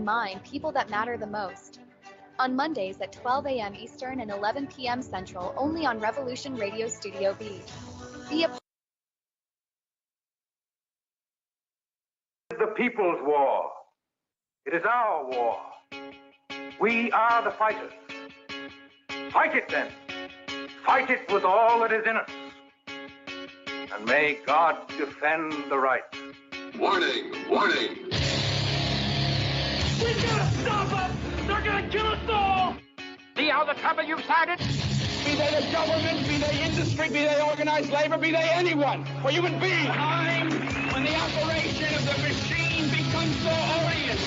in mind people that matter the most. On Mondays at 12 a.m. Eastern and 11 p.m. Central, only on Revolution Radio Studio B. Be a The people's war. It is our war. We are the fighters. Fight it then. Fight it with all that is in us. And may God defend the right. Warning! Warning! We gotta stop them! They're gonna kill us all! See how the trouble you've started? Be they the government, be they industry, be they organized labor, be they anyone, or human beings. Time when the operation of the machine becomes so odious,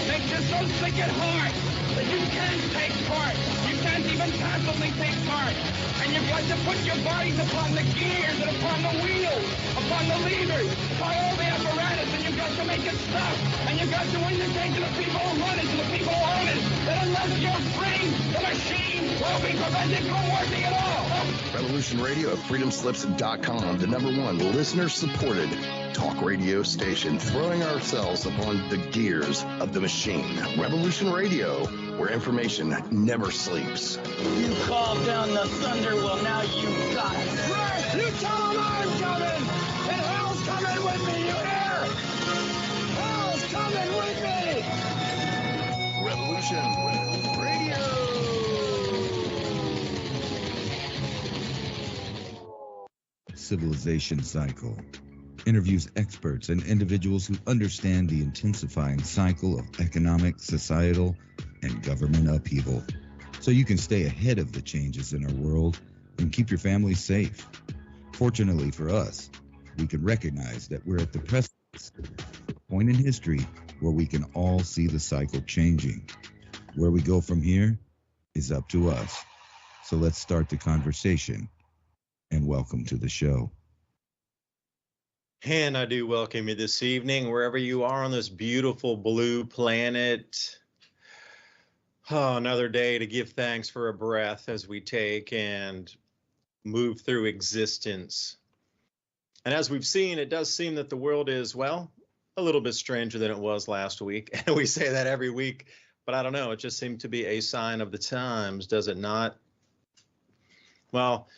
makes you so sick at heart that you can't take part. You can't even passively take part. And you've got to put your bodies upon the gears and upon the wheels, upon the levers, upon all the apparatus, and you've got to make it stop. And you've got to indicate to the people who run it, to the people who own it, that unless you're free, the machine will be prevented from working at all. Revolution Radio at freedomslips.com, the #1 listener-supported talk radio station, throwing ourselves upon the gears of the machine. Revolution Radio, where information never sleeps. You called down the thunder, well now you got it. Right, you tell them I'm coming, and hell's coming with me, you hear? Hell's coming with me. Revolution Radio. Civilization Cycle interviews experts and individuals who understand the intensifying cycle of economic, societal, and government upheaval, so you can stay ahead of the changes in our world and keep your family safe. Fortunately for us, we can recognize that we're at the precipice, a point in history where we can all see the cycle changing. Where we go from here is up to us. So let's start the conversation, and welcome to the show. And I do welcome you this evening, wherever you are on this beautiful blue planet. Oh, another day to give thanks for a breath as we take and move through existence. And as we've seen, it does seem that the world is, well, a little bit stranger than it was last week. And we say that every week, but I don't know. It just seemed to be a sign of the times, does it not? Well,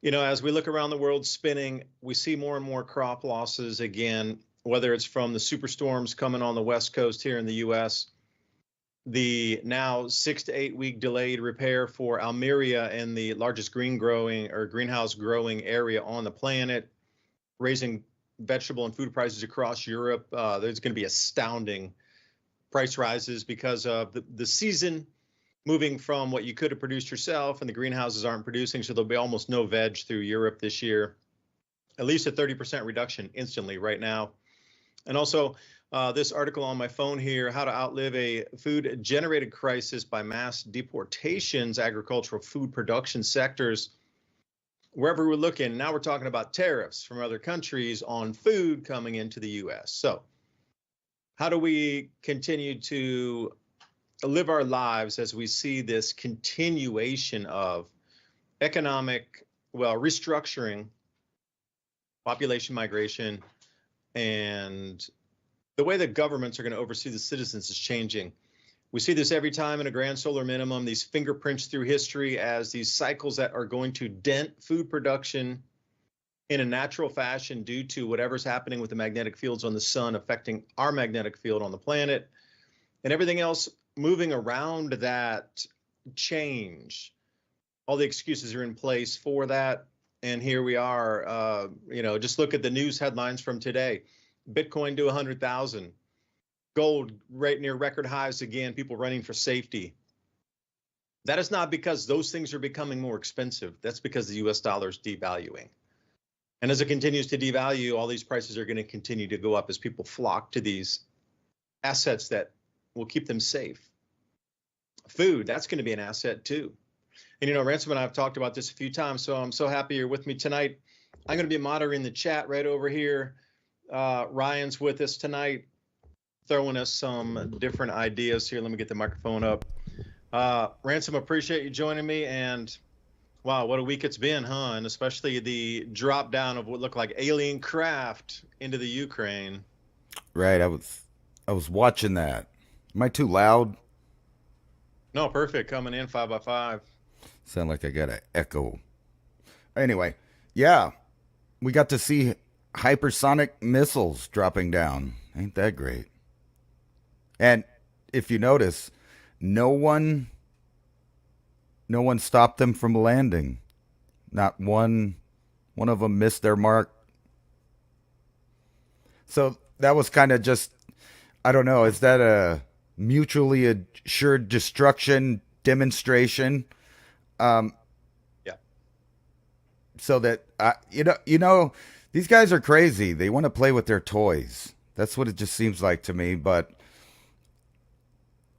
you know, as we look around the world spinning, we see more and more crop losses again, whether it's from the superstorms coming on the West Coast here in the U.S., the now 6 to 8 week delayed repair for Almeria and the largest greenhouse growing area on the planet, raising vegetable and food prices across Europe. There's going to be astounding price rises because of the season moving from what you could have produced yourself, and the greenhouses aren't producing, so there'll be almost no veg through Europe this year. At least a 30% reduction instantly right now. And also this article on my phone here, How to Outlive a Food-Generated Crisis by Mass Deportations, Agricultural Food Production Sectors. Wherever we're looking, now we're talking about tariffs from other countries on food coming into the U.S. So how do we continue to live our lives as we see this continuation of economic, restructuring, population migration, and the way that governments are going to oversee the citizens is changing. We see this every time in a grand solar minimum, these fingerprints through history as these cycles that are going to dent food production in a natural fashion due to whatever's happening with the magnetic fields on the sun affecting our magnetic field on the planet and everything else moving around that change. All the excuses are in place for that. And here we are, just look at the news headlines from today. Bitcoin to 100,000, gold right near record highs again, people running for safety. That is not because those things are becoming more expensive. That's because the US dollar is devaluing. And as it continues to devalue, all these prices are going to continue to go up as people flock to these assets that will keep them safe. Food, that's going to be an asset too. And Ransom and I have talked about this a few times, so I'm so happy you're with me tonight. I'm going to be monitoring the chat right over here. Ryan's with us tonight, throwing us some different ideas here. Let me get the microphone up. Ransom, appreciate you joining me. And wow, what a week it's been, huh? And especially the drop down of what looked like alien craft into the Ukraine. Right. I was watching that. Am I too loud? No, perfect. Coming in 5x5. Sound like I got an echo. Anyway, yeah, we got to see hypersonic missiles dropping down. Ain't that great? And if you notice, no one stopped them from landing. Not one of them missed their mark. So that was kind of just, I don't know, is that a mutually assured destruction demonstration? Yeah. So that, these guys are crazy. They want to play with their toys. That's what it just seems like to me. But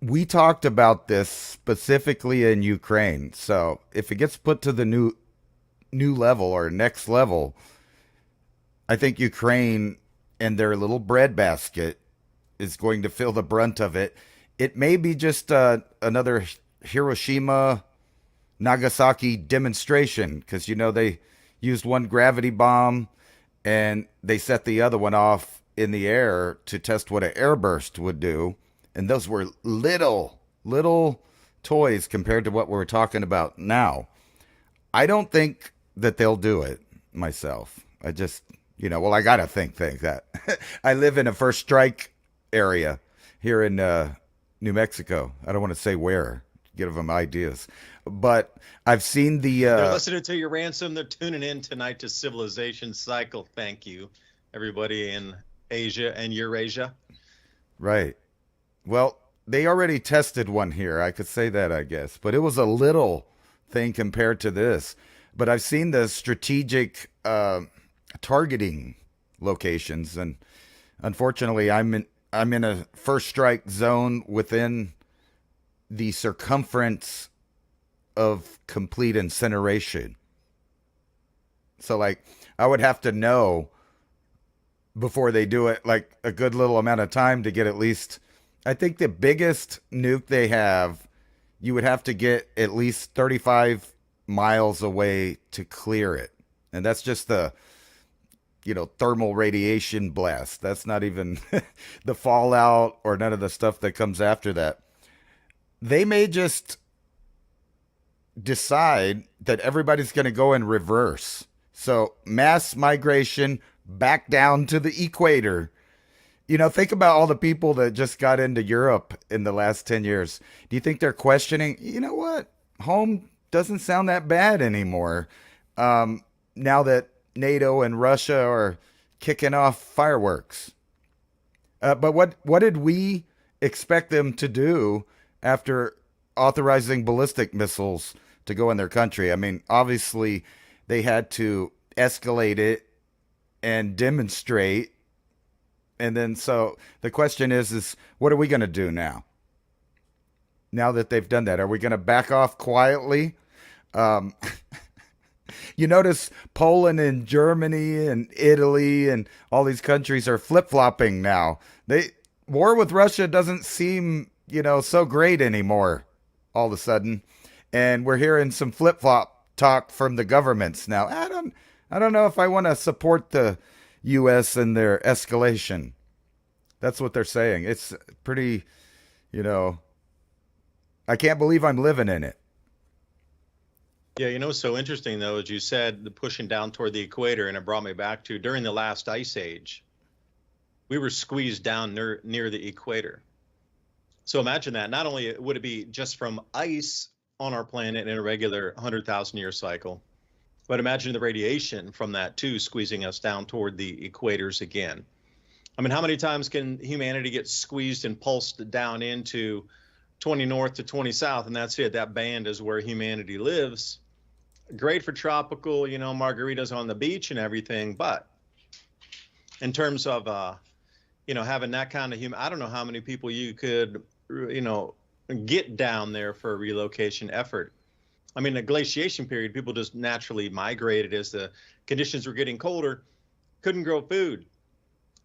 we talked about this specifically in Ukraine. So if it gets put to the new level or next level, I think Ukraine and their little breadbasket is going to feel the brunt of it. It may be just another Hiroshima, Nagasaki demonstration because, they used one gravity bomb and they set the other one off in the air to test what an airburst would do. And those were little toys compared to what we're talking about now. I don't think that they'll do it myself. I just, I got to think that. I live in a first strike area here in New Mexico. I don't want to say where, give them ideas. But I've seen They're listening to your Ransom. They're tuning in tonight to Civilization Cycle. Thank you, everybody in Asia and Eurasia. Right. Well, they already tested one here. I could say that, I guess. But it was a little thing compared to this. But I've seen the strategic targeting locations, and unfortunately, I'm in a first strike zone within the circumference of complete incineration. So, I would have to know before they do it, a good little amount of time to get at least. I think the biggest nuke they have, you would have to get at least 35 miles away to clear it. And that's just the, thermal radiation blast. That's not even the fallout or none of the stuff that comes after that. They may just decide that everybody's going to go in reverse. So mass migration back down to the equator. Think about all the people that just got into Europe in the last 10 years. Do you think they're questioning, what? Home doesn't sound that bad anymore. Now that NATO and Russia are kicking off fireworks. But what did we expect them to do after authorizing ballistic missiles to go in their country? I mean, obviously they had to escalate it and demonstrate. And then, so the question is what are we going to do now? Now that they've done that, are we going to back off quietly? You notice Poland and Germany and Italy and all these countries are flip-flopping now. War with Russia doesn't seem, so great anymore all of a sudden. And we're hearing some flip-flop talk from the governments now. I don't know if I want to support the U.S. and their escalation. That's what they're saying. It's pretty, I can't believe I'm living in it. Yeah, so interesting, though, as you said, the pushing down toward the equator, and it brought me back to during the last ice age, we were squeezed down near the equator. So imagine that. Not only would it be just from ice on our planet in a regular 100,000-year cycle, but imagine the radiation from that, too, squeezing us down toward the equators again. I mean, how many times can humanity get squeezed and pulsed down into 20 north to 20 south? And that's it. That band is where humanity lives. Great for tropical, margaritas on the beach and everything. But in terms of, having that kind of I don't know how many people you could, get down there for a relocation effort. I mean, the glaciation period, people just naturally migrated as the conditions were getting colder, couldn't grow food.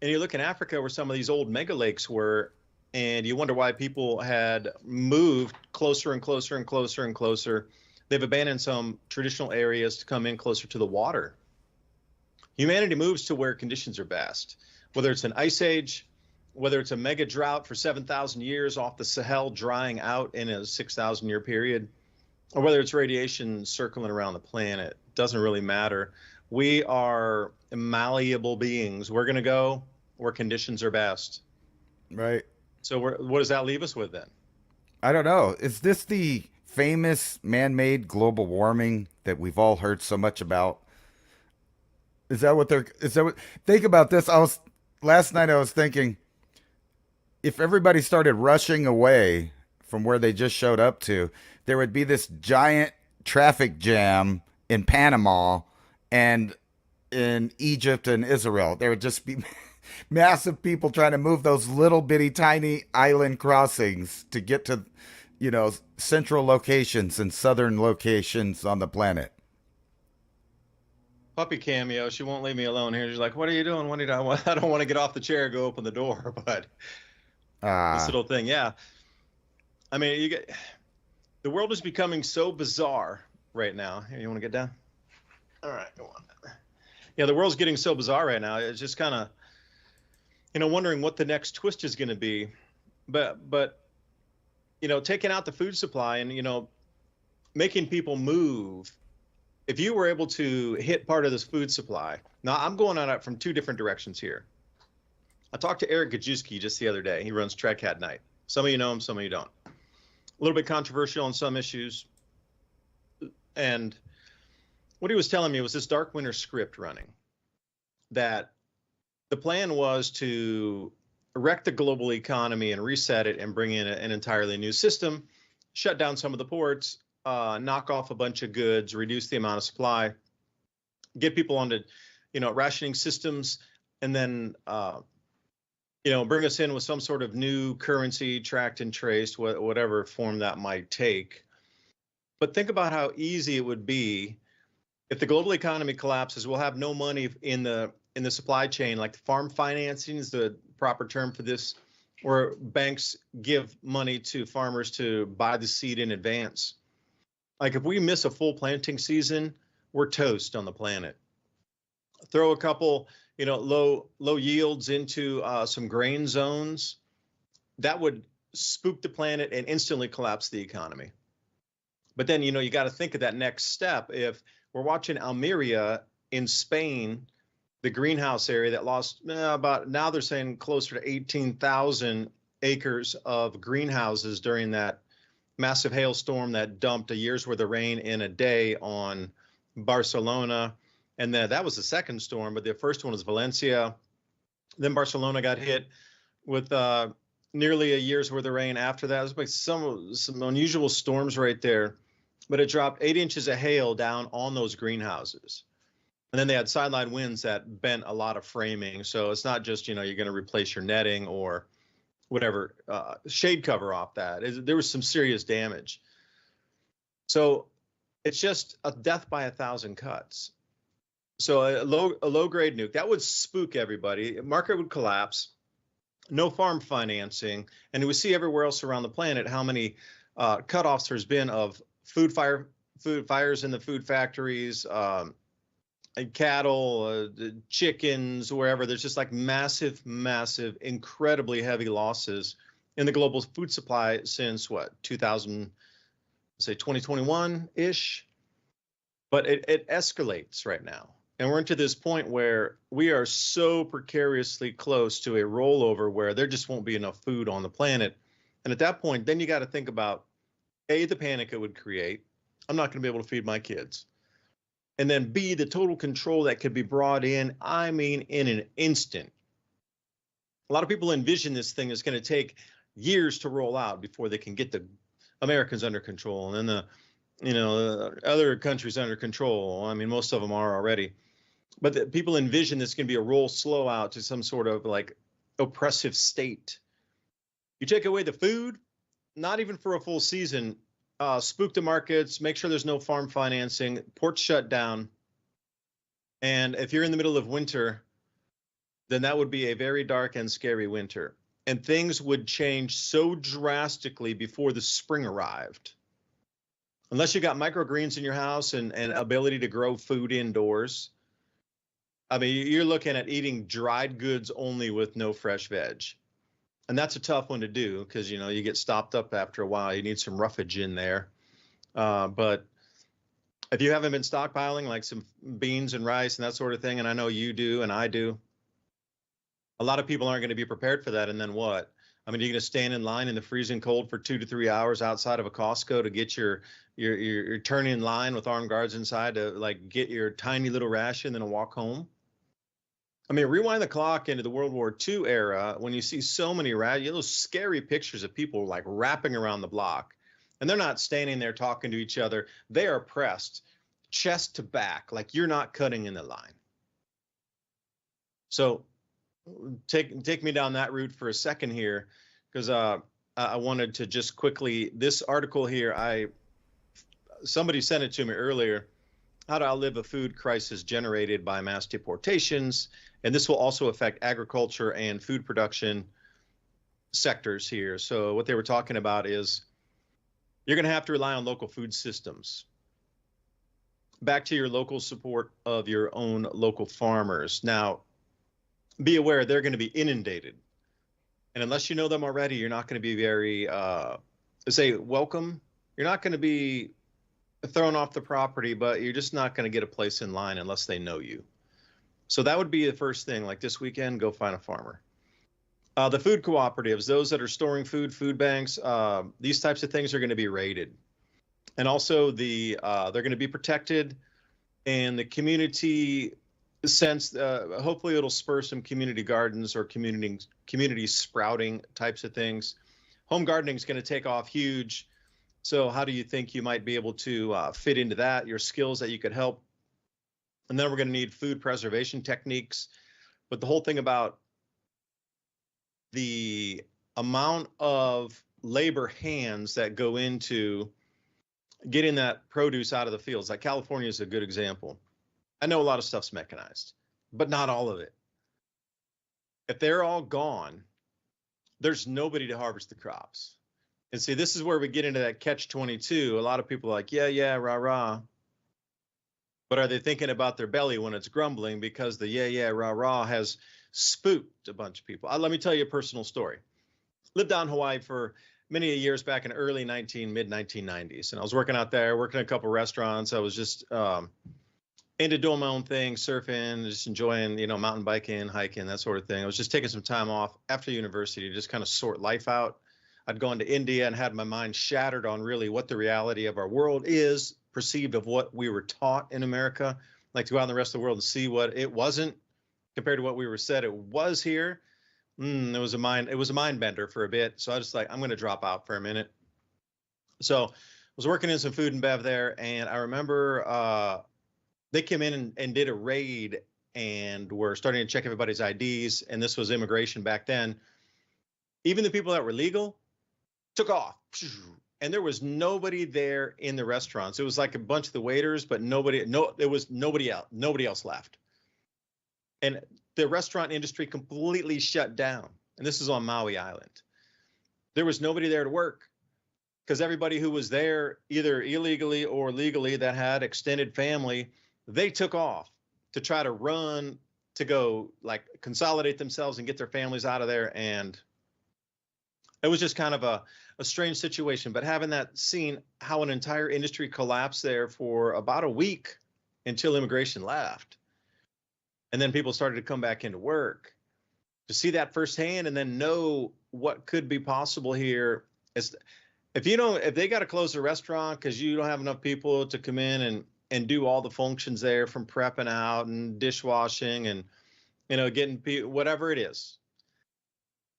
And you look in Africa where some of these old mega lakes were, and you wonder why people had moved closer and closer and closer and closer. They've abandoned some traditional areas to come in closer to the water. Humanity moves to where conditions are best, whether it's an ice age, whether it's a mega drought for 7,000 years off the Sahel drying out in a 6,000 year period, or whether it's radiation circling around the planet, doesn't really matter. We are malleable beings. We're going to go where conditions are best. Right. So what does that leave us with then? I don't know. Is this the famous man-made global warming that we've all heard so much about? Is that what think about this. Last night I was thinking, if everybody started rushing away from where they just showed up to, there would be this giant traffic jam in Panama and in Egypt and Israel. There would just be massive people trying to move those little bitty tiny island crossings to get to, central locations and southern locations on the planet. Puppy cameo. She won't leave me alone here. She's like, "What are you doing? I don't want to get off the chair, go open the door." But this little thing, yeah. I mean, the world is becoming so bizarre right now. Here, you want to get down? All right, go on. Yeah, the world's getting so bizarre right now. It's just kind of, wondering what the next twist is going to be. But taking out the food supply and making people move. If you were able to hit part of this food supply, now I'm going on it from two different directions here. I talked to Eric Gajewski just the other day. He runs Trek Hat Night. Some of you know him, some of you don't. A little bit controversial on some issues. And what he was telling me was this Dark Winter script running, that the plan was to wreck the global economy and reset it and bring in an entirely new system, shut down some of the ports, knock off a bunch of goods, reduce the amount of supply, get people onto, rationing systems, and then, bring us in with some sort of new currency, tracked and traced, whatever form that might take. But think about how easy it would be if the global economy collapses. We'll have no money in the supply chain, like farm financing is the proper term for this, where banks give money to farmers to buy the seed in advance. Like if we miss a full planting season, we're toast on the planet. Throw a couple, low yields into some grain zones, that would spook the planet and instantly collapse the economy. But then, you got to think of that next step. If we're watching Almeria in Spain, the greenhouse area that lost about, now they're saying closer to 18,000 acres of greenhouses during that massive hailstorm that dumped a year's worth of rain in a day on Barcelona. And then that was the second storm, but the first one was Valencia. Then Barcelona got hit with nearly a year's worth of rain after that. It was like some unusual storms right there, but it dropped 8 inches of hail down on those greenhouses. And then they had sideline winds that bent a lot of framing. So it's not just, you're going to replace your netting or whatever, shade cover off that. There was some serious damage. So it's just a death by 1,000 cuts. So a low grade nuke, that would spook everybody. Market would collapse, no farm financing. And we see everywhere else around the planet how many cutoffs there's been of food fires in the food factories, cattle, chickens, wherever. There's just like massive, incredibly heavy losses in the global food supply since 2021-ish. But it escalates right now. And we're into this point where we are so precariously close to a rollover where there just won't be enough food on the planet. And at that point, then you got to think about, A, the panic it would create. I'm not going to be able to feed my kids. And then B, the total control that could be brought in, in an instant. A lot of people envision this thing is going to take years to roll out before they can get the Americans under control and then the other countries under control. Most of them are already. But people envision this can be a roll slow out to some sort of like oppressive state. You take away the food, not even for a full season, spook the markets, make sure there's no farm financing, ports shut down. And if you're in the middle of winter, then that would be a very dark and scary winter. And things would change so drastically before the spring arrived. Unless you got microgreens in your house and ability to grow food indoors. You're looking at eating dried goods only with no fresh veg. And that's a tough one to do because, you get stopped up after a while. You need some roughage in there. But if you haven't been stockpiling like some beans and rice and that sort of thing, and I know you do and I do, a lot of people aren't going to be prepared for that. And then what? I mean, you're going to stand in line in the freezing cold for 2 to 3 hours outside of a Costco to get your turn in line with armed guards inside to like get your tiny little ration, then walk home. I mean, rewind the clock into the World War II era when you see so many those scary pictures of people like wrapping around the block, and they're not standing there talking to each other. They are pressed chest to back, like you're not cutting in the line. So take me down that route for a second here, because I wanted to just quickly, this article here, somebody sent it to me earlier, how to outlive a food crisis generated by mass deportations. And this will also affect agriculture and food production sectors here. So what they were talking about is you're going to have to rely on local food systems. Back to your local support of your own local farmers. Now, be aware they're going to be inundated. And unless you know them already, you're not going to be very, welcome. You're not going to be thrown off the property, but you're just not going to get a place in line unless they know you. So that would be the first thing. Like this weekend, go find a farmer. The food cooperatives, those that are storing food banks, these types of things are going to be raided. And also they're going to be protected, and the community sense, hopefully it'll spur some community gardens or community sprouting types of things. Home gardening is going to take off huge. So how do you think you might be able to fit into that, your skills that you could help? And then we're going to need food preservation techniques. But the whole thing about the amount of labor hands that go into getting that produce out of the fields, like California is a good example. I know a lot of stuff's mechanized, but not all of it. If they're all gone, there's nobody to harvest the crops. And see, this is where we get into that catch-22. A lot of people are like, yeah, rah. But are they thinking about their belly when it's grumbling because the yeah, rah has spooked a bunch of people? Let me tell you a personal story. Lived out in Hawaii for many years back in early mid-1990s. And I was working out there, working in a couple of restaurants. I was just into doing my own thing, surfing, just enjoying, mountain biking, hiking, that sort of thing. I was just taking some time off after university to just kind of sort life out. I'd gone to India and had my mind shattered on really what the reality of our world is, perceived of what we were taught in America, like to go out in the rest of the world and see what it wasn't compared to what we were said it was here. It was a mind bender for a bit. So I was like, I'm going to drop out for a minute. So I was working in some food and bev there. And I remember they came in and did a raid and were starting to check everybody's IDs. And this was immigration back then. Even the people that were legal took off. And there was nobody there in the restaurants. It was like a bunch of the waiters, but nobody else left. And the restaurant industry completely shut down. And this is on Maui Island. There was nobody there to work because everybody who was there, either illegally or legally, that had extended family, they took off to try to run, to go like consolidate themselves and get their families out of there. And it was just kind of a strange situation. But having that seen how an entire industry collapsed there for about a week until immigration left. And then people started to come back into work, to see that firsthand and then know what could be possible here. If they got to close the restaurant because you don't have enough people to come in and do all the functions there, from prepping out and dishwashing and, getting whatever it is,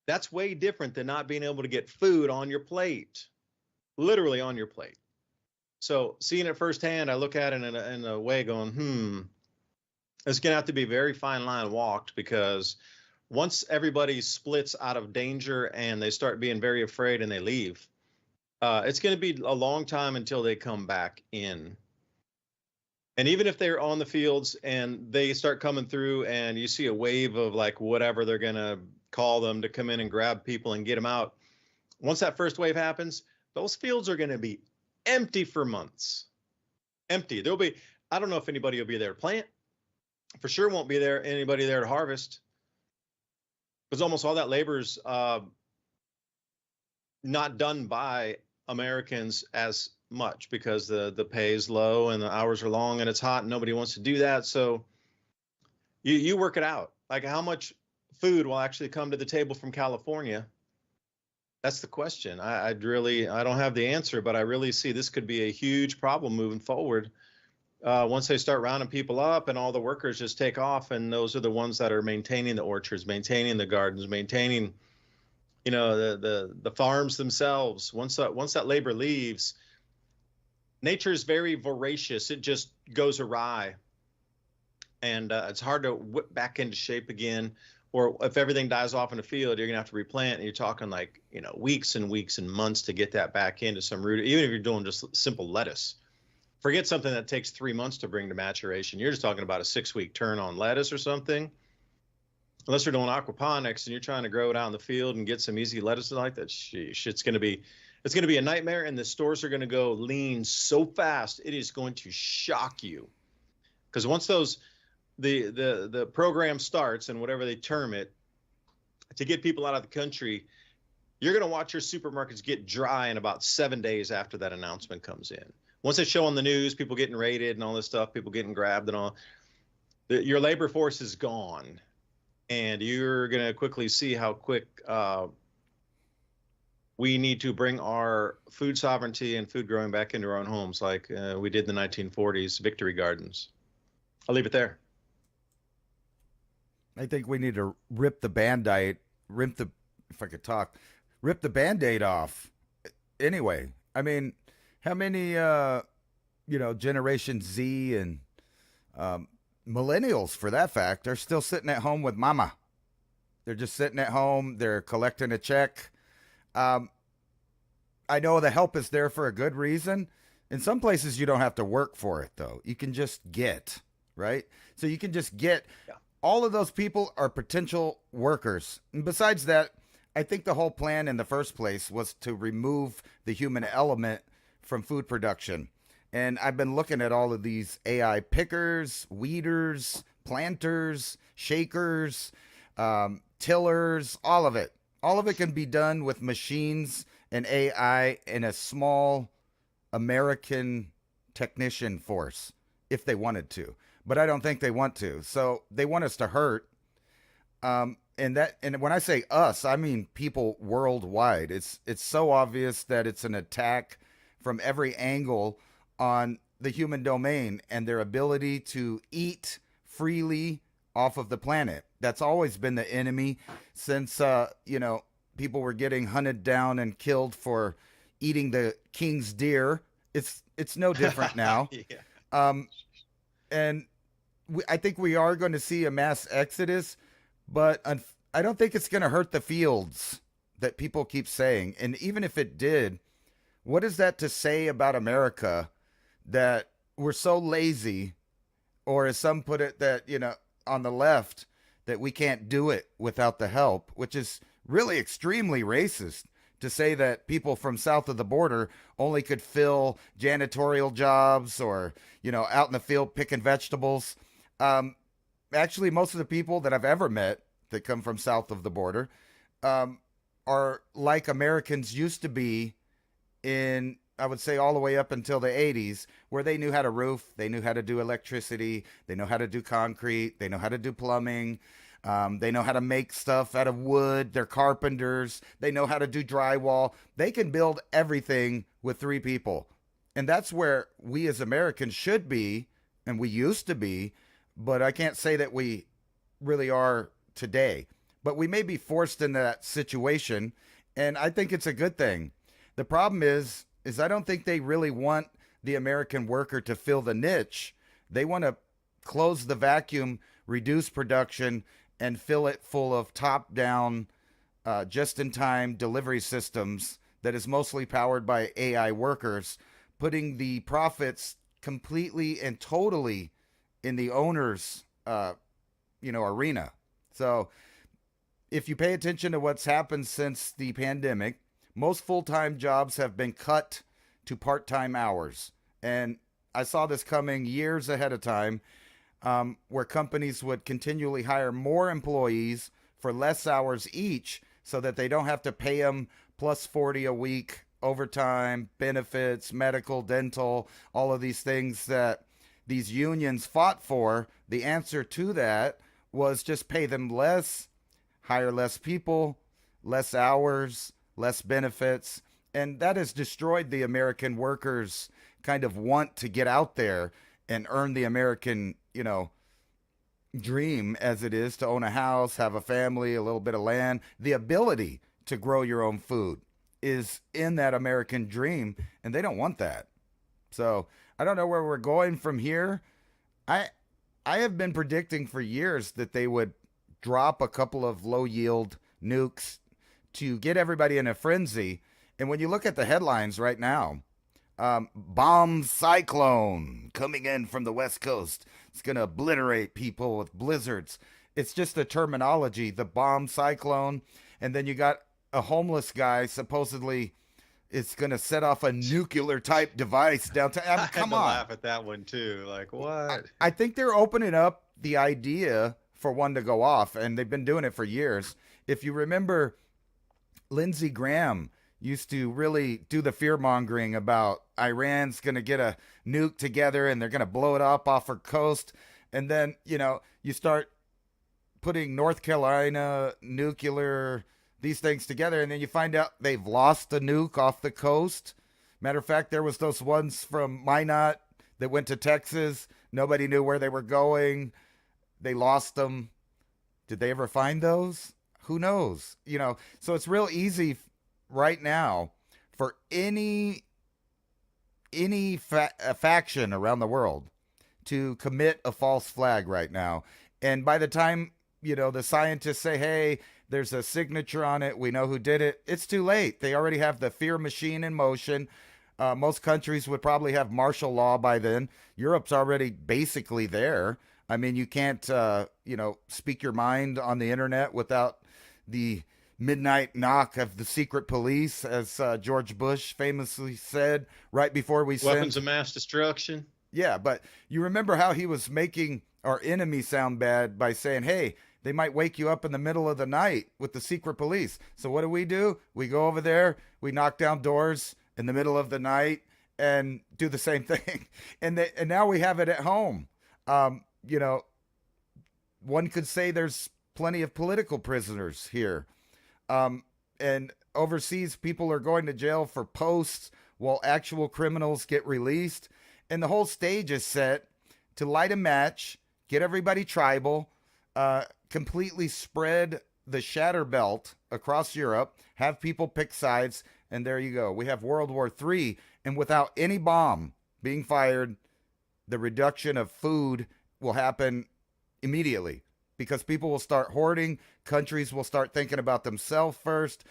that's way different than not being able to get food on your plate, literally on your plate. So seeing it firsthand, I look at it in a way going, it's going to have to be a very fine line walked, because once everybody splits out of danger and they start being very afraid and they leave, it's going to be a long time until they come back in. And even if they're on the fields and they start coming through and you see a wave of like whatever they're going to call them to come in and grab people and get them out, once that first wave happens, those fields are going to be empty for months. Empty. I don't know if anybody will be there to plant. For sure won't be anybody there to harvest, because almost all that labor's not done by Americans as much because the pay is low and the hours are long and it's hot and nobody wants to do that. So you work it out. Like how much food will actually come to the table from California? That's the question. I don't have the answer, but I really see this could be a huge problem moving forward. Once they start rounding people up and all the workers just take off, and those are the ones that are maintaining the orchards, maintaining the gardens, maintaining, the farms themselves. Once that labor leaves, nature is very voracious. It just goes awry, and it's hard to whip back into shape again. Or if everything dies off in the field, you're gonna have to replant, and you're talking like weeks and weeks and months to get that back into some root. Even if you're doing just simple lettuce, forget something that takes 3 months to bring to maturation. You're just talking about a 6-week turn on lettuce or something. Unless you're doing aquaponics and you're trying to grow it out in the field and get some easy lettuce like that, sheesh, it's gonna be a nightmare. And the stores are gonna go lean so fast, it is going to shock you. Because once the program starts, and whatever they term it, to get people out of the country, you're going to watch your supermarkets get dry in about 7 days after that announcement comes in. Once they show on the news, people getting raided and all this stuff, people getting grabbed and all, your labor force is gone. And you're going to quickly see how quick we need to bring our food sovereignty and food growing back into our own homes, like we did in the 1940s, victory gardens. I'll leave it there. I think we need to rip the Band-Aid off. Anyway, I mean, how many, Generation Z and millennials, for that fact, are still sitting at home with mama? They're just sitting at home. They're collecting a check. I know the help is there for a good reason. In some places, you don't have to work for it, though. You can just get, right? So you can just get. Yeah. All of those people are potential workers. And besides that, I think the whole plan in the first place was to remove the human element from food production. And I've been looking at all of these AI pickers, weeders, planters, shakers, tillers, all of it. All of it can be done with machines and AI in a small American technician force if they wanted to. But I don't think they want to. So they want us to hurt. And when I say us, I mean people worldwide. It's so obvious that it's an attack from every angle on the human domain and their ability to eat freely off of the planet. That's always been the enemy since people were getting hunted down and killed for eating the king's deer. It's no different now. Yeah. And I think we are going to see a mass exodus, but I don't think it's going to hurt the fields that people keep saying. And even if it did, what is that to say about America, that we're so lazy, or as some put it, that, on the left, that we can't do it without the help, which is really extremely racist to say that people from south of the border only could fill janitorial jobs or, out in the field picking vegetables. Actually, most of the people that I've ever met that come from south of the border are like Americans used to be in, I would say, all the way up until the 80s, where they knew how to roof, they knew how to do electricity, they know how to do concrete, they know how to do plumbing, they know how to make stuff out of wood, they're carpenters, they know how to do drywall. They can build everything with 3 people. And that's where we as Americans should be, and we used to be, but I can't say that we really are today. But we may be forced into that situation, and I think it's a good thing. The problem is I don't think they really want the American worker to fill the niche. They want to close the vacuum, reduce production, and fill it full of top-down, just-in-time delivery systems that is mostly powered by AI workers, putting the profits completely and totally in the owner's, arena. So if you pay attention to what's happened since the pandemic, most full-time jobs have been cut to part-time hours. And I saw this coming years ahead of time, where companies would continually hire more employees for less hours each so that they don't have to pay them plus 40 a week, overtime, benefits, medical, dental, all of these things that these unions fought for. The answer to that was just pay them less, hire less people, less hours, less benefits. And that has destroyed the American workers' kind of want to get out there and earn the American, dream, as it is to own a house, have a family, a little bit of land. The ability to grow your own food is in that American dream, and they don't want that. So I don't know where we're going from here. I have been predicting for years that they would drop a couple of low yield nukes to get everybody in a frenzy. And when you look at the headlines right now, bomb cyclone coming in from the West Coast. It's going to obliterate people with blizzards. It's just a terminology, the bomb cyclone. And then you got a homeless guy supposedly it's going to set off a nuclear type device downtown. Come on. I laugh at that one too. Like, what? I think they're opening up the idea for one to go off, and they've been doing it for years. If you remember, Lindsey Graham used to really do the fear mongering about Iran's going to get a nuke together and they're going to blow it up off our coast. And then, you start putting North Carolina nuclear, these things together, and then you find out they've lost a nuke off the coast. Matter of fact, there was those ones from Minot that went to Texas. Nobody knew where they were going. They lost them. Did they ever find those? Who knows? So it's real easy right now for any faction around the world to commit a false flag right now. And by the time, the scientists say, hey, there's a signature on it, we know who did it, it's too late. They already have the fear machine in motion. Most countries would probably have martial law by then. Europe's already basically there. I mean, you can't, speak your mind on the internet without the midnight knock of the secret police, as George Bush famously said right before we sent weapons of mass destruction. Yeah, but you remember how he was making our enemy sound bad by saying, hey, they might wake you up in the middle of the night with the secret police. So what do? We go over there, we knock down doors in the middle of the night and do the same thing. And now we have it at home. One could say there's plenty of political prisoners here. And overseas, people are going to jail for posts while actual criminals get released. And the whole stage is set to light a match, get everybody tribal, completely spread the shatter belt across Europe, have people pick sides, and there you go. We have World War III, and without any bomb being fired, the reduction of food will happen immediately because people will start hoarding. Countries will start thinking about themselves first.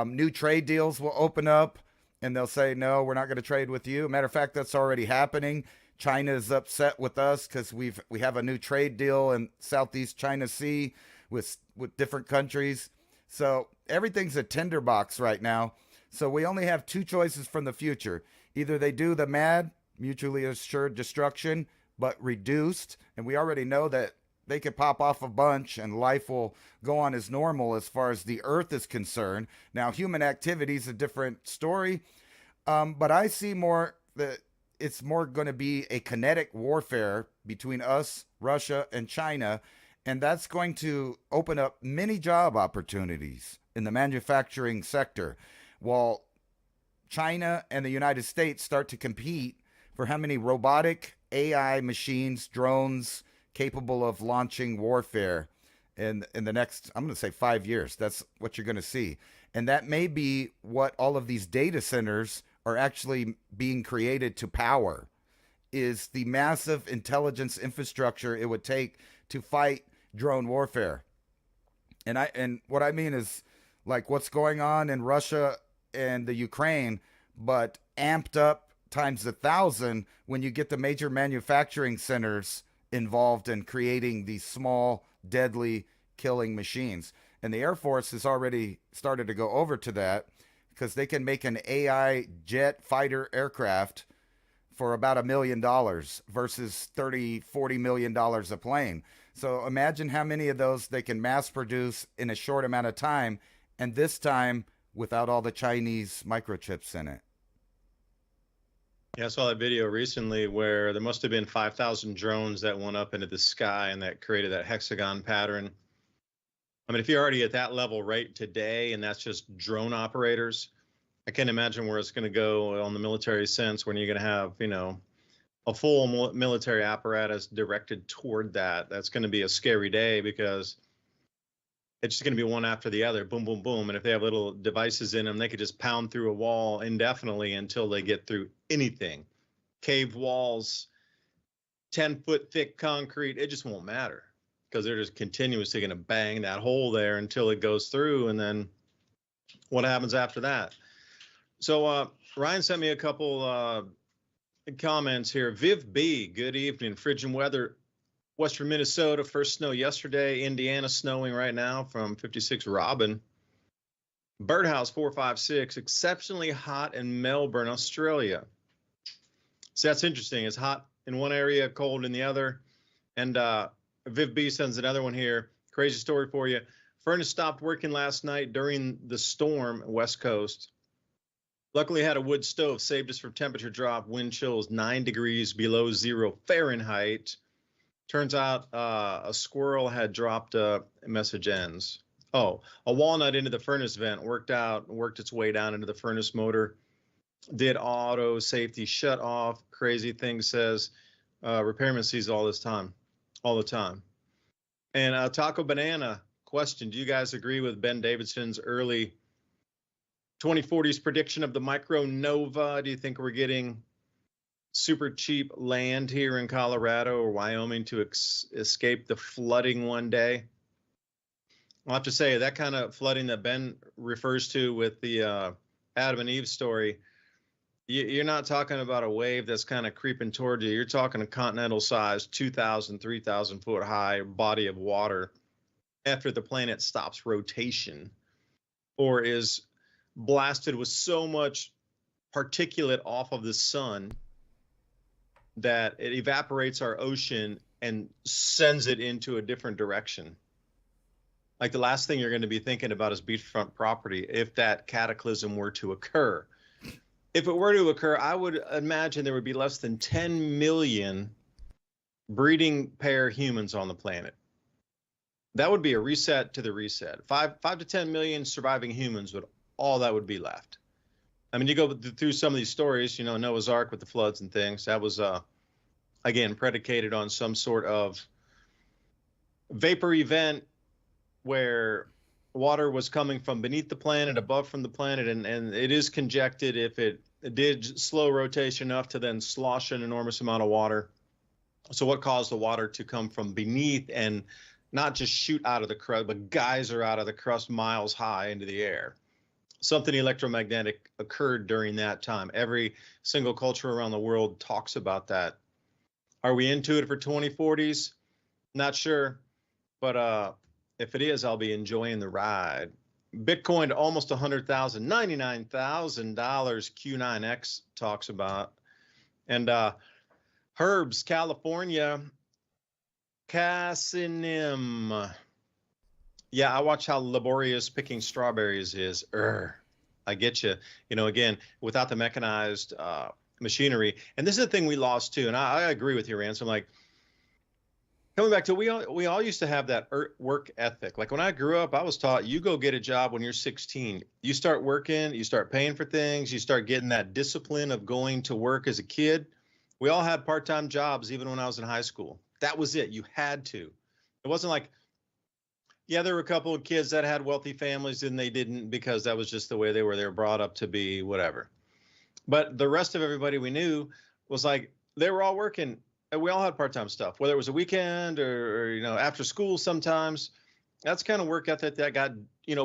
New trade deals will open up, and they'll say, no, we're not going to trade with you. Matter of fact, that's already happening. China is upset with us because we have a new trade deal in Southeast China Sea with different countries. So everything's a tinderbox right now. So we only have two choices from the future. Either they do the M.A.D, mutually assured destruction, but reduced. And we already know that they could pop off a bunch and life will go on as normal as far as the earth is concerned. Now, human activity is a different story. But I see more that it's more going to be a kinetic warfare between us, Russia, and China. And that's going to open up many job opportunities in the manufacturing sector, while China and the United States start to compete for how many robotic AI machines, drones, capable of launching warfare in the next, I'm going to say 5 years. That's what you're going to see. And that may be what all of these data centers are actually being created to power, is the massive intelligence infrastructure it would take to fight drone warfare. And what I mean is like what's going on in Russia and the Ukraine, but amped up times 1,000 when you get the major manufacturing centers involved in creating these small, deadly killing machines. And the Air Force has already started to go over to that because they can make an AI jet fighter aircraft for about $1 million versus $30-40 million a plane. So imagine how many of those they can mass produce in a short amount of time, and this time without all the Chinese microchips in it. Yeah, I saw that video recently where there must have been 5,000 drones that went up into the sky and that created that hexagon pattern. I mean, if you're already at that level right today, and that's just drone operators, I can't imagine where it's going to go on the military sense when you're going to have, a full military apparatus directed toward that. That's going to be a scary day because it's just going to be one after the other, boom, boom, boom. And if they have little devices in them, they could just pound through a wall indefinitely until they get through anything. Cave walls, 10-foot thick concrete, it just won't matter because they're just continuously going to bang that hole there until it goes through. And then what happens after that? So Ryan sent me a couple comments here. Viv B, good evening. Frigid weather. Western Minnesota, first snow yesterday. Indiana snowing right now from 56 Robin. Birdhouse 456, exceptionally hot in Melbourne, Australia. So that's interesting. It's hot in one area, cold in the other. And Viv B sends another one here. Crazy story for you. Furnace stopped working last night during the storm, West Coast. Luckily, had a wood stove, saved us from temperature drop, wind chills 9 degrees below 0 Fahrenheit. Turns out a squirrel had dropped message ends. Oh, a walnut into the furnace vent worked its way down into the furnace motor. Did auto safety shut off. Crazy thing says repairman sees all the time. And Taco Banana question: do you guys agree with Ben Davidson's early 2040s prediction of the micronova? Do you think we're getting super cheap land here in Colorado or Wyoming to escape the flooding one day? I'll have to say that kind of flooding that Ben refers to with the Adam and Eve story, you're not talking about a wave that's kind of creeping toward you. You're talking a continental size, 2,000, 3,000 foot high body of water after the planet stops rotation or is blasted with so much particulate off of the sun that it evaporates our ocean and sends it into a different direction. Like the last thing you're going to be thinking about is beachfront property if that cataclysm were to occur. If it were to occur, I would imagine there would be less than 10 million breeding pair humans on the planet. That would be a reset to the reset. 5 to 10 million surviving humans would all that would be left. I mean, you go through some of these stories, Noah's Ark with the floods and things. That was, again, predicated on some sort of vapor event where water was coming from beneath the planet, above from the planet, and it is conjectured if it did slow rotation enough to then slosh an enormous amount of water. So what caused the water to come from beneath and not just shoot out of the crust, but geyser out of the crust miles high into the air? Something electromagnetic occurred during that time. Every single culture around the world talks about that. Are we into it for 2040s? Not sure, but if it is, I'll be enjoying the ride. Bitcoin to almost 100,000, $99,000. Q9X talks about, and Herbs, California, Casinim. Yeah, I watch how laborious picking strawberries is. I get you. Again, without the mechanized machinery. And this is the thing we lost too. And I agree with you, Ransom. Like, coming back to, we all used to have that work ethic. Like when I grew up, I was taught you go get a job when you're 16. You start working, you start paying for things, you start getting that discipline of going to work as a kid. We all had part-time jobs even when I was in high school. That was it. You had to. It wasn't like, yeah, there were a couple of kids that had wealthy families and they didn't because that was just the way they were brought up to be, whatever. But the rest of everybody we knew was like, they were all working. And we all had part-time stuff, whether it was a weekend or after school sometimes. That's kind of work ethic that got,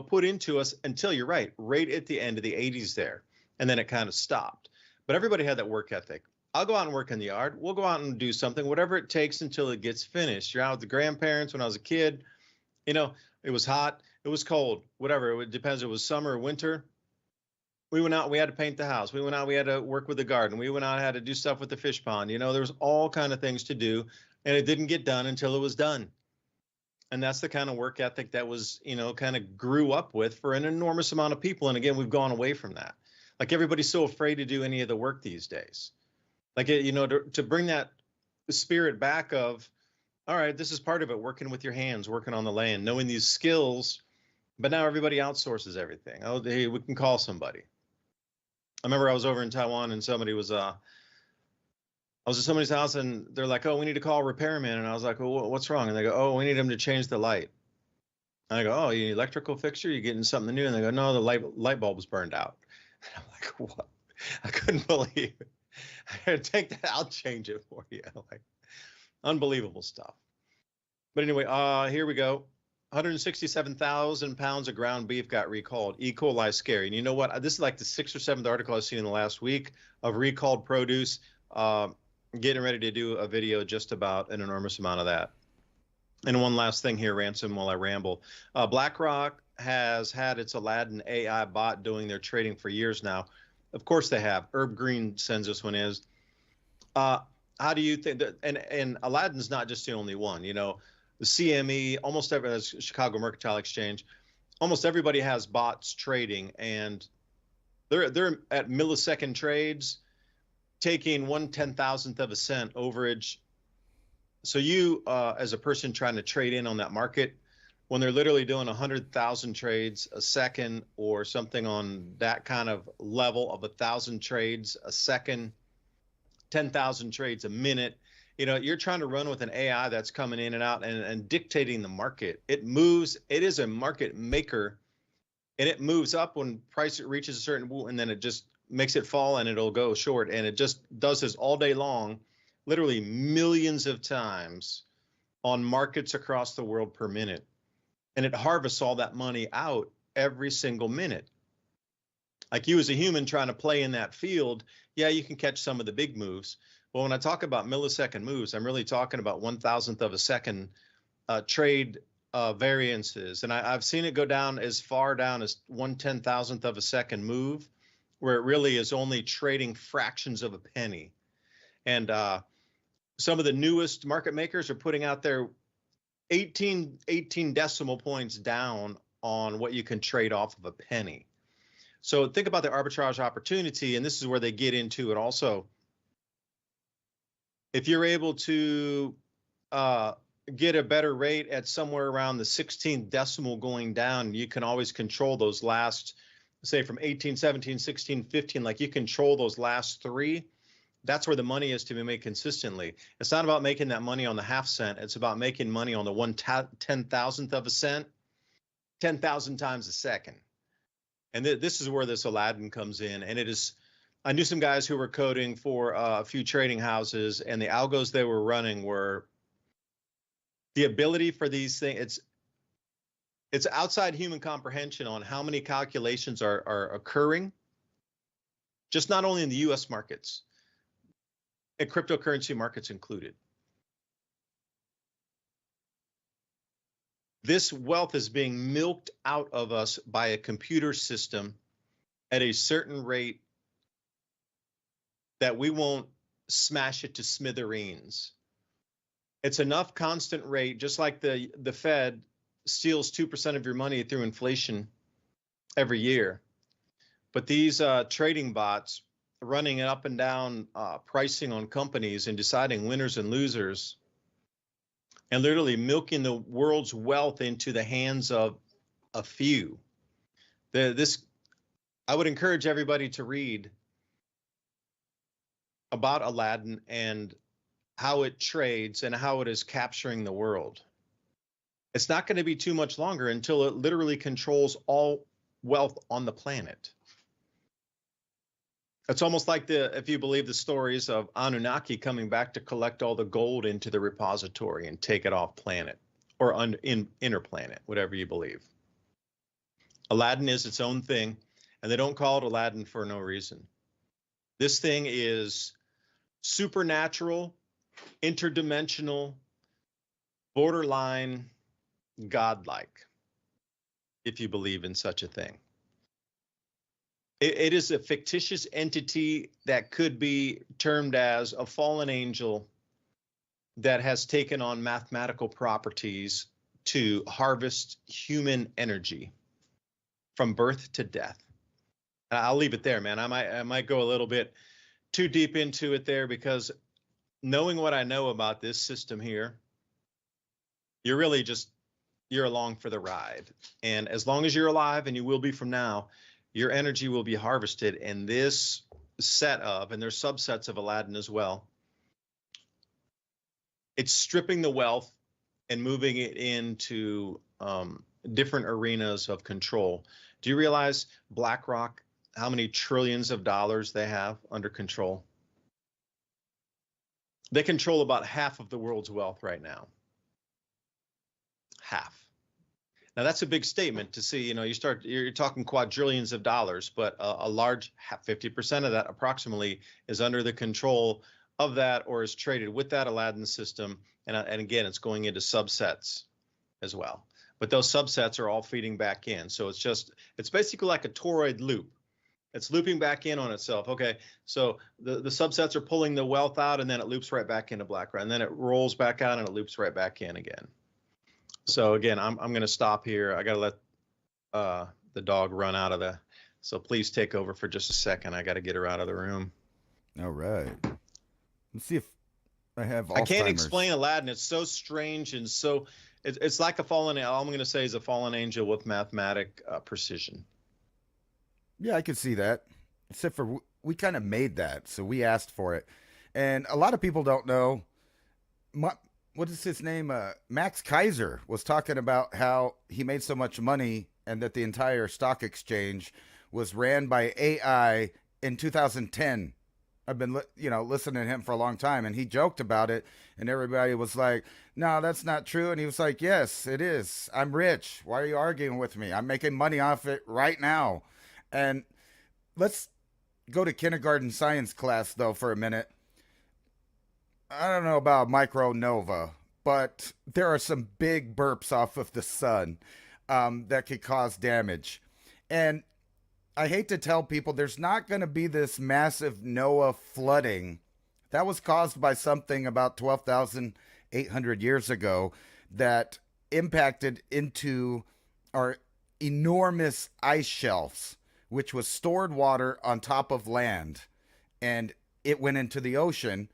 put into us until, you're right at the end of the 80s there. And then it kind of stopped. But everybody had that work ethic. I'll go out and work in the yard. We'll go out and do something, whatever it takes until it gets finished. You're out with the grandparents when I was a kid. It was hot, it was cold, whatever. It depends. It was summer or winter. We went out, we had to paint the house. We went out, we had to work with the garden. We went out, had to do stuff with the fish pond. There was all kind of things to do, and it didn't get done until it was done. And that's the kind of work ethic that was, kind of grew up with for an enormous amount of people. And again, we've gone away from that. Like everybody's so afraid to do any of the work these days. Like, to bring that spirit back of, all right, this is part of it, working with your hands, working on the land, knowing these skills. But now everybody outsources everything. Oh, hey, we can call somebody. I remember I was over in Taiwan and somebody was, I was at somebody's house and they're like, oh, we need to call a repairman. And I was like, well, what's wrong? And they go, oh, we need him to change the light. And I go, oh, you need electrical fixture? You getting something new? And they go, no, the light bulb's burned out. And I'm like, what? I couldn't believe it. Take that, I'll change it for you. Like, unbelievable stuff. But anyway, here we go. 167,000 pounds of ground beef got recalled. E. coli scary. And you know what? This is like the 6th or 7th article I've seen in the last week of recalled produce. Getting ready to do a video just about an enormous amount of that. And one last thing here, Ransom, while I ramble. BlackRock has had its Aladdin AI bot doing their trading for years now. Of course they have. Herb Green sends this one is. How do you think that, and Aladdin's not just the only one, the CME, almost every, that's Chicago Mercantile Exchange, almost everybody has bots trading, and they're at millisecond trades, taking 1/10,000th of a cent overage. So you, as a person trying to trade in on that market, when they're literally doing 100,000 trades a second or something on that kind of level of 1,000 trades a second, 10,000 trades a minute, you're trying to run with an AI that's coming in and out and dictating the market. It moves. It is a market maker, and it moves up when price reaches a certain, and then it just makes it fall and it'll go short. And it just does this all day long, literally millions of times on markets across the world per minute. And it harvests all that money out every single minute. Like you as a human trying to play in that field, yeah, you can catch some of the big moves. But when I talk about millisecond moves, I'm really talking about 1,000th of a second trade variances. And I've seen it go down as far down as 1/10,000th of a second move, where it really is only trading fractions of a penny. And some of the newest market makers are putting out there 18 decimal points down on what you can trade off of a penny. So think about the arbitrage opportunity, and this is where they get into it also. If you're able to get a better rate at somewhere around the 16th decimal going down, you can always control those last, say from 18, 17, 16, 15, like you control those last three. That's where the money is to be made consistently. It's not about making that money on the half cent. It's about making money on the 1/10,000th of a cent, 10,000 times a second. And this is where this Aladdin comes in. And it is, I knew some guys who were coding for a few trading houses, and the algos they were running were the ability for these things. It's outside human comprehension on how many calculations are occurring, just not only in the US markets, and cryptocurrency markets included. This wealth is being milked out of us by a computer system at a certain rate that we won't smash it to smithereens. It's enough constant rate, just like the Fed steals 2% of your money through inflation every year. But these trading bots running up and down pricing on companies and deciding winners and losers, and literally milking the world's wealth into the hands of a few. I would encourage everybody to read about Aladdin and how it trades and how it is capturing the world. It's not going to be too much longer until it literally controls all wealth on the planet. It's almost like if you believe the stories of Anunnaki coming back to collect all the gold into the repository and take it off planet or in inner planet, whatever you believe. Aladdin is its own thing, and they don't call it Aladdin for no reason. This thing is supernatural, interdimensional, borderline, godlike, if you believe in such a thing. It is a fictitious entity that could be termed as a fallen angel that has taken on mathematical properties to harvest human energy from birth to death. And I'll leave it there, man. I might go a little bit too deep into it there, because knowing what I know about this system here, you're really just, you're along for the ride. And as long as you're alive, and you will be from now, your energy will be harvested. And this set of, and there's subsets of Aladdin as well, it's stripping the wealth and moving it into different arenas of control. Do you realize BlackRock, how many trillions of dollars they have under control? They control about half of the world's wealth right now. Half. Now that's a big statement to see. You know, you're talking quadrillions of dollars, but a large 50% of that approximately is under the control of that, or is traded with that Aladdin system. And again, it's going into subsets as well. But those subsets are all feeding back in. So it's basically like a toroid loop. It's looping back in on itself. Okay, so the subsets are pulling the wealth out, and then it loops right back into BlackRock, and then it rolls back out and it loops right back in again. So again, I'm going to stop here. I got to let the dog run out of the. So please take over for just a second. I got to get her out of the room. All right. Let's see if I have Alzheimer's. I can't explain Aladdin. It's so strange, and so it's like a fallen. All I'm going to say is a fallen angel with mathematic precision. Yeah, I could see that. Except for we kind of made that, so we asked for it. And a lot of people don't know. What is his name? Max Kaiser was talking about how he made so much money and that the entire stock exchange was ran by AI in 2010. I've been, listening to him for a long time, and he joked about it, and everybody was like, no, that's not true. And he was like, yes, it is. I'm rich. Why are you arguing with me? I'm making money off it right now. And let's go to kindergarten science class, though, for a minute. I don't know about micronova, but there are some big burps off of the sun that could cause damage. And I hate to tell people there's not going to be this massive flooding. That was caused by something about 12,800 years ago that impacted into our enormous ice shelves, which was stored water on top of land. And it went into the ocean.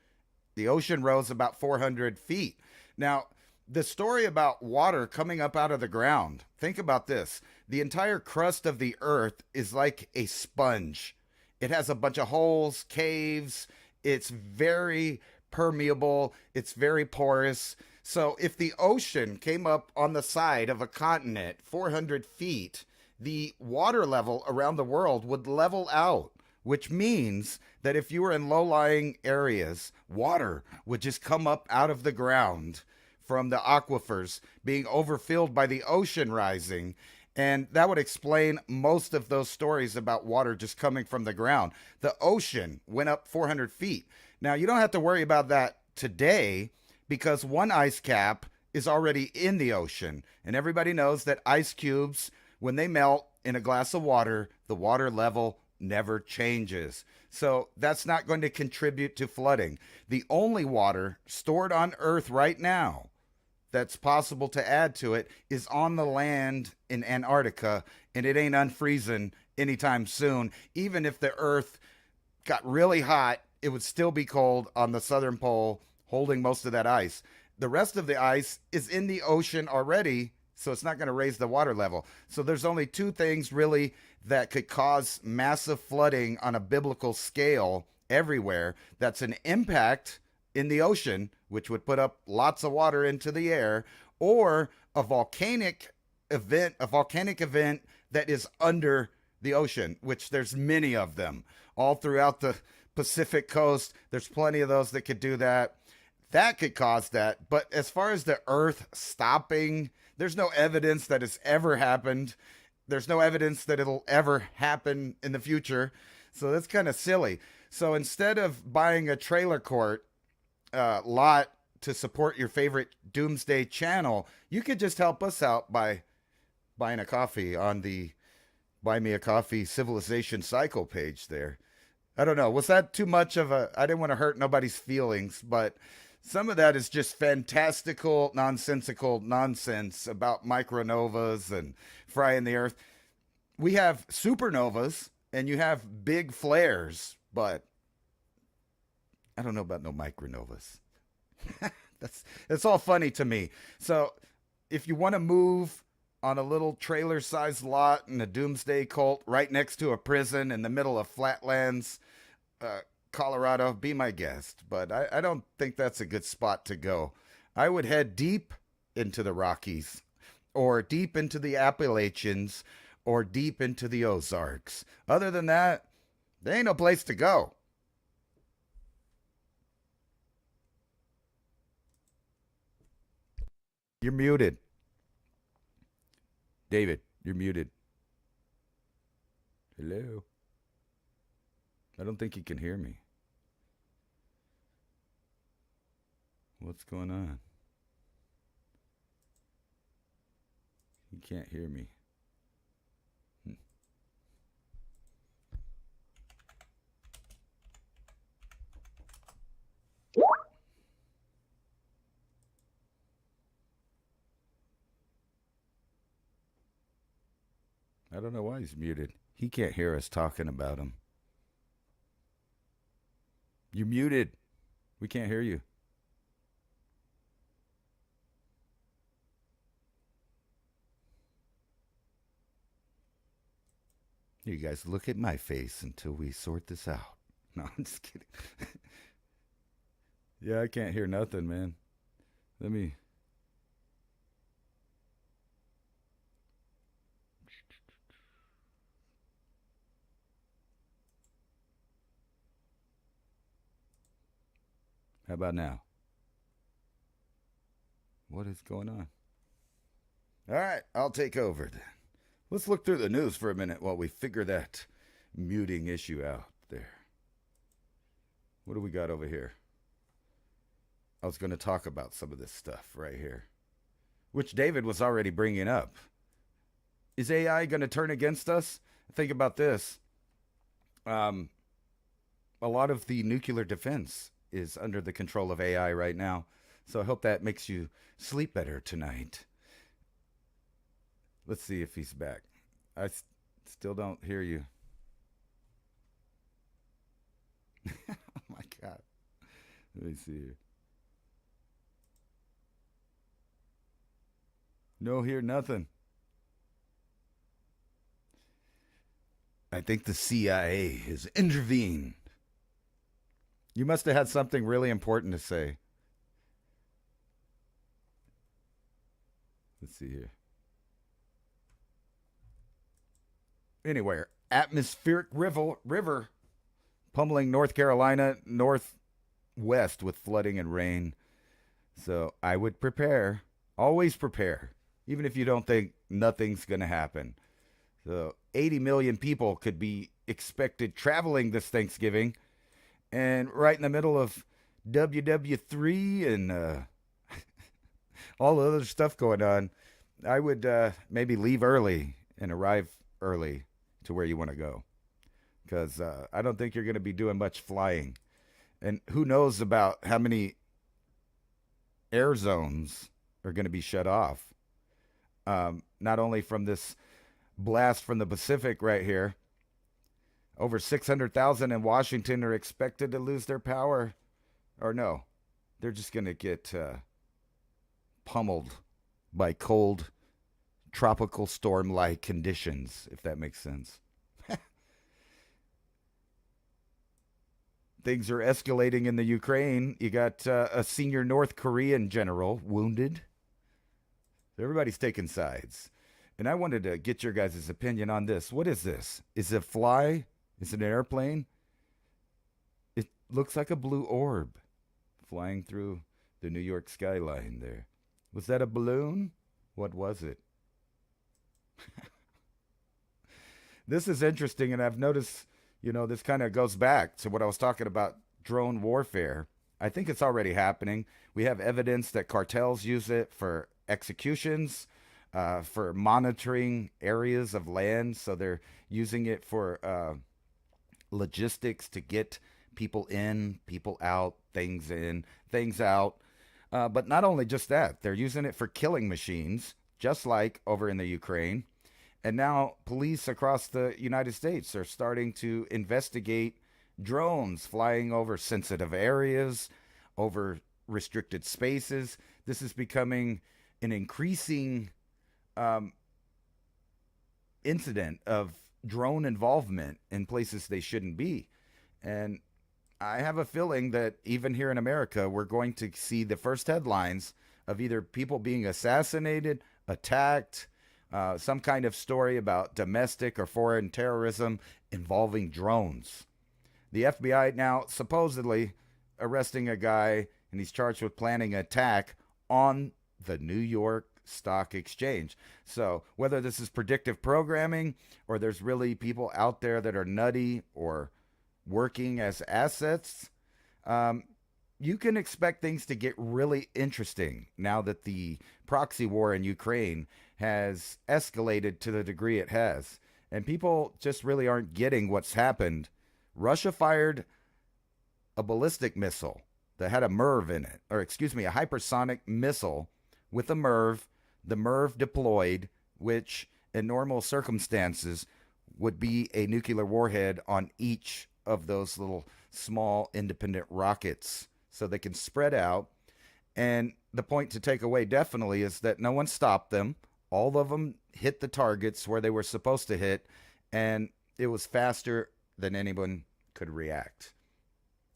The ocean rose about 400 feet. Now, the story about water coming up out of the ground, think about this. The entire crust of the earth is like a sponge. It has a bunch of holes, caves. It's very permeable. It's very porous. So if the ocean came up on the side of a continent 400 feet, the water level around the world would level out, which means that if you were in low-lying areas, water would just come up out of the ground from the aquifers being overfilled by the ocean rising. And that would explain most of those stories about water just coming from the ground. The ocean went up 400 feet. Now, you don't have to worry about that today because one ice cap is already in the ocean. And everybody knows that ice cubes, when they melt in a glass of water, the water level never changes. So that's not going to contribute to flooding. The only water stored on Earth right now that's possible to add to it is on the land in Antarctica, and it ain't unfreezing anytime soon. Even if the Earth got really hot, it would still be cold on the southern pole, holding most of that ice. The rest of the ice is in the ocean already, so it's not going to raise the water level. So there's only two things really that could cause massive flooding on a biblical scale everywhere. That's an impact in the ocean, which would put up lots of water into the air, or a volcanic event that is under the ocean, which there's many of them all throughout the Pacific coast. There's plenty of those that could do that. That could cause that. But as far as the Earth stopping, there's no evidence that it's ever happened. There's no evidence that it'll ever happen in the future. So that's kind of silly. So instead of buying a trailer court lot to support your favorite doomsday channel, you could just help us out by buying a coffee on the Buy Me a Coffee Civilization Cycle page there. I don't know. Was that too much of a... I didn't want to hurt nobody's feelings, but Some of that is just fantastical, nonsensical nonsense about micronovas and frying the earth. We have supernovas and you have big flares, but I don't know about no micronovas. That's all funny to me. So if you want to move on a little trailer-sized lot in a doomsday cult right next to a prison in the middle of flatlands, Colorado, be my guest. But I don't think that's a good spot to go. I would head deep into the Rockies or deep into the Appalachians or deep into the Ozarks. Other than that, there ain't no place to go. You're muted. David, you're muted. Hello. I don't think you can hear me. What's going on? You can't hear me. I don't know why he's muted. He can't hear us talking about him. You're muted. We can't hear you. You guys look at my face until we sort this out. No, I'm just kidding. Yeah, I can't hear nothing, man. Let me... How about now? What is going on? All right, I'll take over then. Let's look through the news for a minute while we figure that muting issue out there. What do we got over here? I was going to talk about some of this stuff right here, which David was already bringing up. Is AI going to turn against us? Think about this. A lot of the nuclear defense is under the control of AI right now. So I hope that makes you sleep better tonight. Let's see if he's back. I still don't hear you. Oh my God. Let me see here. No, hear nothing. I think the CIA has intervened. You must have had something really important to say. Let's see here. Anyway, atmospheric river pummeling North Carolina northwest with flooding and rain. So I would prepare. Always prepare. Even if you don't think nothing's going to happen. So 80 million people could be expected traveling this Thanksgiving. And right in the middle of WW3 and all the other stuff going on, I would maybe leave early and arrive early to where you want to go. Because I don't think you're going to be doing much flying. And who knows about how many air zones are going to be shut off. Not only from this blast from the Pacific right here. Over 600,000 in Washington are expected to lose their power. Or no, they're just going to get pummeled by cold, tropical storm-like conditions, if that makes sense. Things are escalating in the Ukraine. You got a senior North Korean general wounded. Everybody's taking sides. And I wanted to get your guys' opinion on this. What is this? Is it a fly? Is it an airplane? It looks like a blue orb flying through the New York skyline there. Was that a balloon? What was it? This is interesting, and I've noticed, this kind of goes back to what I was talking about, drone warfare. I think it's already happening. We have evidence that cartels use it for executions, for monitoring areas of land. So they're using it for logistics to get people in, people out, things in, things out. But not only just that, they're using it for killing machines, just like over in the Ukraine. And now police across the United States are starting to investigate drones flying over sensitive areas, over restricted spaces. This is becoming an increasing incident of drone involvement in places they shouldn't be. And I have a feeling that even here in America, we're going to see the first headlines of either people being assassinated, attacked, some kind of story about domestic or foreign terrorism involving drones. The FBI now supposedly arresting a guy, and he's charged with planning an attack on the New York Stock Exchange. So whether this is predictive programming or there's really people out there that are nutty or working as assets, you can expect things to get really interesting now that the proxy war in Ukraine has escalated to the degree it has. And people just really aren't getting what's happened. Russia fired a ballistic missile that had a MIRV in it, or excuse me, a hypersonic missile with a MIRV. The MIRV deployed, which in normal circumstances would be a nuclear warhead on each of those little small independent rockets so they can spread out. And the point to take away definitely is that no one stopped them. All of them hit the targets where they were supposed to hit, and it was faster than anyone could react.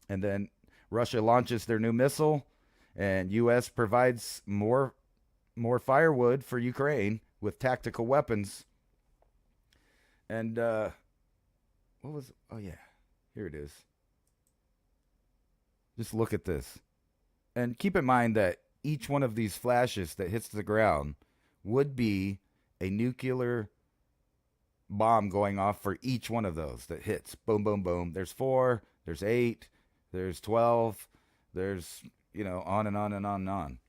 And then Russia launches their new missile, and U.S. provides more firewood for Ukraine with tactical weapons. And what was? Oh yeah, here it is. Just look at this, and keep in mind that each one of these flashes that hits the ground would be a nuclear bomb going off for each one of those that hits. Boom, boom, boom. There's 4, there's 8, there's 12, there's, on and on and on and on.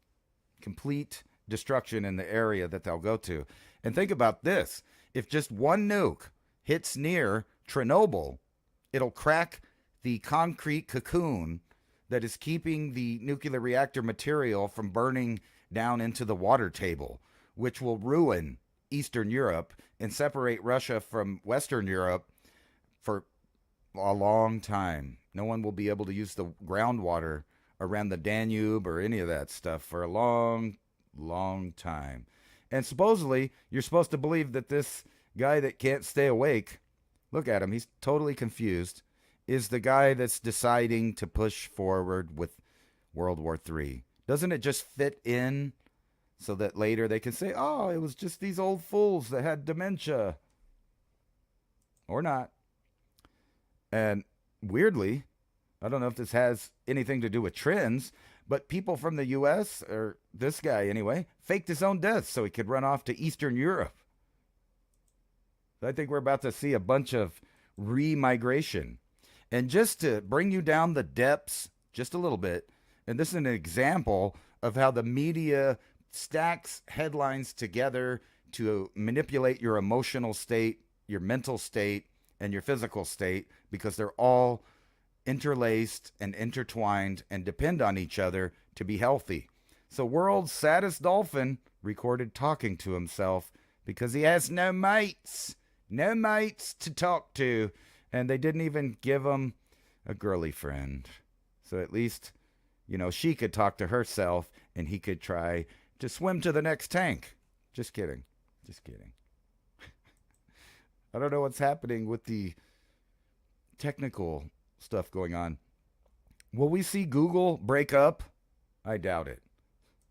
Complete destruction in the area that they'll go to. And think about this. If just one nuke hits near Chernobyl, it'll crack the concrete cocoon that is keeping the nuclear reactor material from burning down into the water table, which will ruin Eastern Europe and separate Russia from Western Europe for a long time. No one will be able to use the groundwater around the Danube or any of that stuff for a long, long time. And supposedly, you're supposed to believe that this guy that can't stay awake, look at him, he's totally confused, is the guy that's deciding to push forward with World War III. Doesn't it just fit in so that later they can say, oh, it was just these old fools that had dementia? Or not. And weirdly, I don't know if this has anything to do with trends, but people from the U.S., or this guy anyway, faked his own death so he could run off to Eastern Europe. I think we're about to see a bunch of re-migration. And just to bring you down the depths just a little bit, and this is an example of how the media stacks headlines together to manipulate your emotional state, your mental state, and your physical state, because they're all interlaced and intertwined and depend on each other to be healthy. So world's saddest dolphin recorded talking to himself because he has no mates to talk to, and they didn't even give him a girly friend. So at least, she could talk to herself and he could try to swim to the next tank. Just kidding. I don't know what's happening with the technical stuff going on. Will we see Google break up? I doubt it.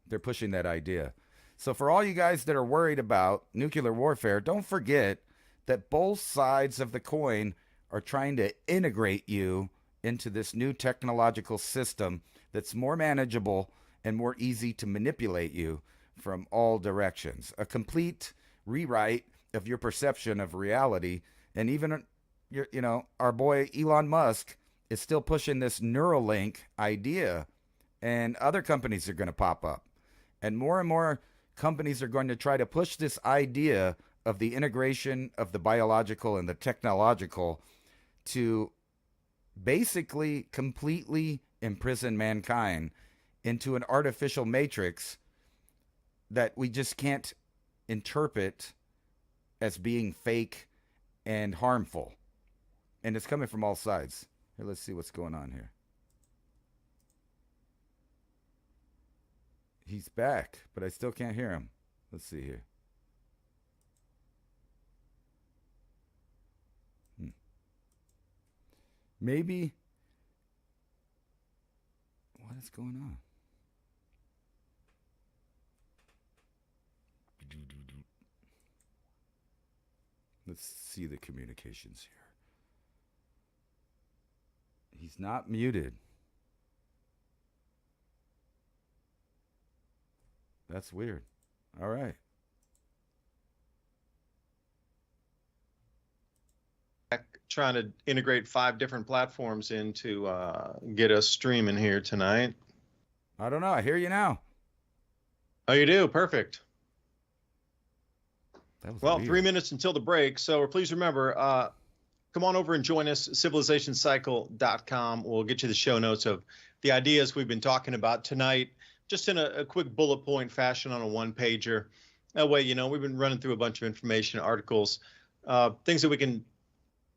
They're pushing that idea. So for all you guys that are worried about nuclear warfare, don't forget that both sides of the coin are trying to integrate you into this new technological system that's more manageable and more easy to manipulate you from all directions. A complete rewrite of your perception of reality. And even our boy Elon Musk is still pushing this Neuralink idea, and other companies are going to pop up, and more companies are going to try to push this idea of the integration of the biological and the technological to basically completely imprison mankind into an artificial matrix that we just can't interpret as being fake and harmful. And it's coming from all sides. Here, let's see what's going on here. He's back, but I still can't hear him. Let's see here. Maybe. What is going on? Let's see the communications here. He's not muted. That's weird. All right. Trying to integrate 5 different platforms into get us streaming here tonight. I don't know. I hear you now. Oh, you do? Perfect. That was well, weird. 3 minutes until the break. So please remember, come on over and join us, civilizationcycle.com. We'll get you the show notes of the ideas we've been talking about tonight, just in a quick bullet point fashion on a one-pager. That way, we've been running through a bunch of information, articles, things that we can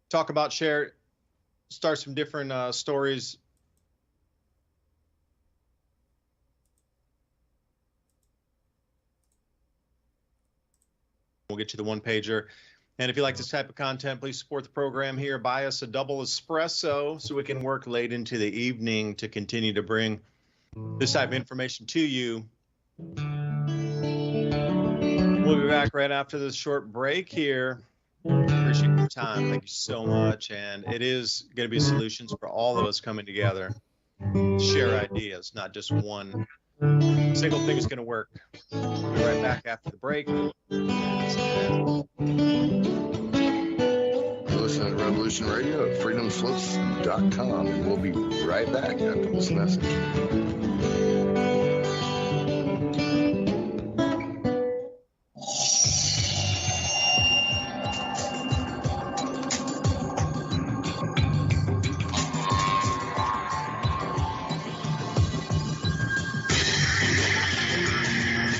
talk about, share, start some different stories. We'll get you the one-pager. And if you like this type of content, please support the program here. Buy us a double espresso so we can work late into the evening to continue to bring this type of information to you. We'll be back right after this short break here. Appreciate your time. Thank you so much. And it is going to be solutions for all of us coming together to share ideas, not just one single thing is going to work. We'll be right back after the break. Listen to Revolution Radio at freedomslips.com, and we'll be right back after this message.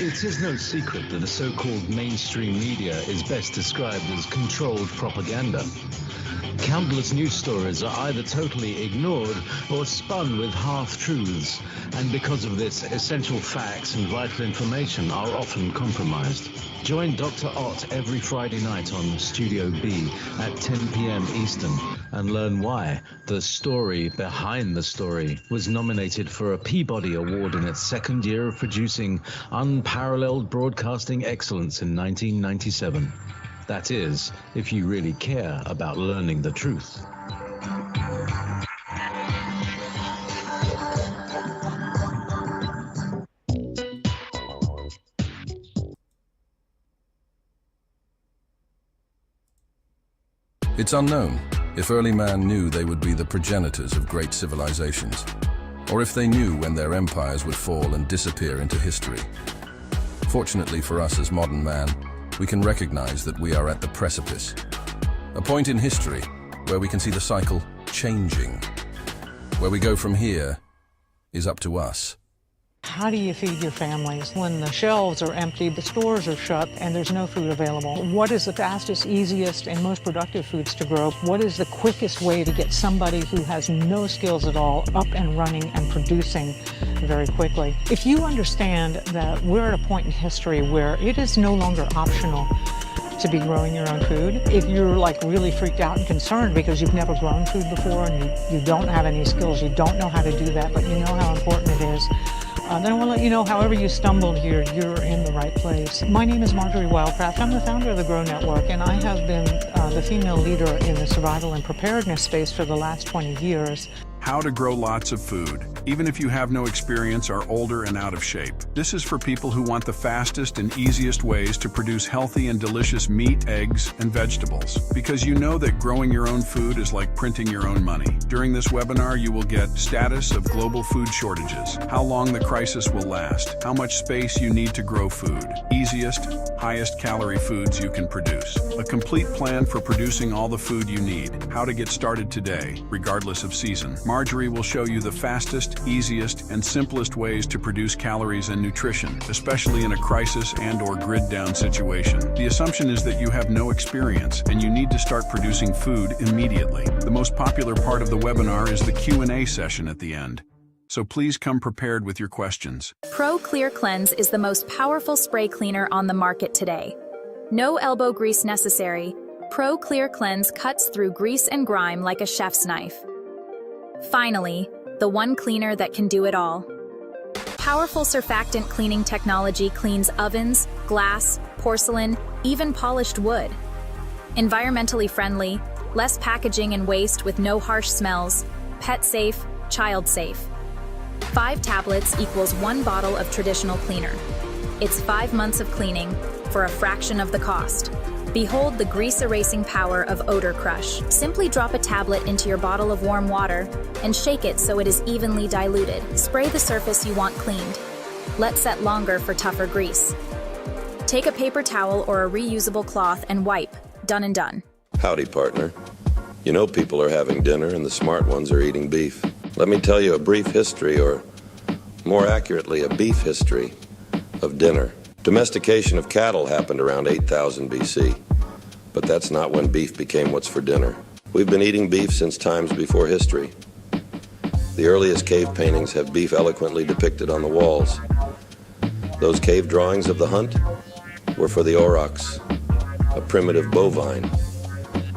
It is no secret that the so-called mainstream media is best described as controlled propaganda. Countless news stories are either totally ignored or spun with half-truths, and because of this, essential facts and vital information are often compromised. Join Dr. Ott every Friday night on Studio B at 10 p.m. Eastern and learn why The Story Behind the Story was nominated for a Peabody Award in its second year of producing unparalleled broadcasting excellence in 1997. That is, if you really care about learning the truth. It's unknown if early man knew they would be the progenitors of great civilizations, or if they knew when their empires would fall and disappear into history. Fortunately for us as modern man, we can recognize that we are at the precipice, a point in history where we can see the cycle changing. Where we go from here is up to us. How do you feed your families when the shelves are empty, the stores are shut, and there's no food available? What is the fastest, easiest, and most productive foods to grow? What is the quickest way to get somebody who has no skills at all up and running and producing very quickly? If you understand that we're at a point in history where it is no longer optional to be growing your own food, if you're like really freaked out and concerned because you've never grown food before and you don't have any skills, you don't know how to do that, but you know how important it is, then I want to let you know, however you stumbled here, you're in the right place. My name is Marjorie Wildcraft. I'm the founder of the Grow Network, and I have been the female leader in the survival and preparedness space for the last 20 years. How to grow lots of food even if you have no experience, are older and out of shape. This is for people who want the fastest and easiest ways to produce healthy and delicious meat, eggs, and vegetables. Because you know that growing your own food is like printing your own money. During this webinar, you will get status of global food shortages, how long the crisis will last, how much space you need to grow food, easiest, highest calorie foods you can produce, a complete plan for producing all the food you need, how to get started today, regardless of season. Marjorie will show you the fastest, easiest, and simplest ways to produce calories and nutrition, especially in a crisis and/or grid-down situation. The assumption is that you have no experience and you need to start producing food immediately. The most popular part of the webinar is the Q&A session at the end. So please come prepared with your questions. Pro Clear Cleanse is the most powerful spray cleaner on the market today. No elbow grease necessary. Pro Clear Cleanse cuts through grease and grime like a chef's knife. Finally, the one cleaner that can do it all. Powerful surfactant cleaning technology cleans ovens, glass, porcelain, even polished wood. Environmentally friendly, less packaging and waste with no harsh smells, pet safe, child safe. 5 tablets equals 1 bottle of traditional cleaner. It's 5 months of cleaning for a fraction of the cost. Behold the grease-erasing power of Odor Crush. Simply drop a tablet into your bottle of warm water and shake it so it is evenly diluted. Spray the surface you want cleaned. Let set longer for tougher grease. Take a paper towel or a reusable cloth and wipe. Done and done. Howdy, partner. You know people are having dinner and the smart ones are eating beef. Let me tell you a brief history, or more accurately, a beef history of dinner. Domestication of cattle happened around 8000 BC, but that's not when beef became what's for dinner. We've been eating beef since times before history. The earliest cave paintings have beef eloquently depicted on the walls. Those cave drawings of the hunt were for the aurochs, a primitive bovine.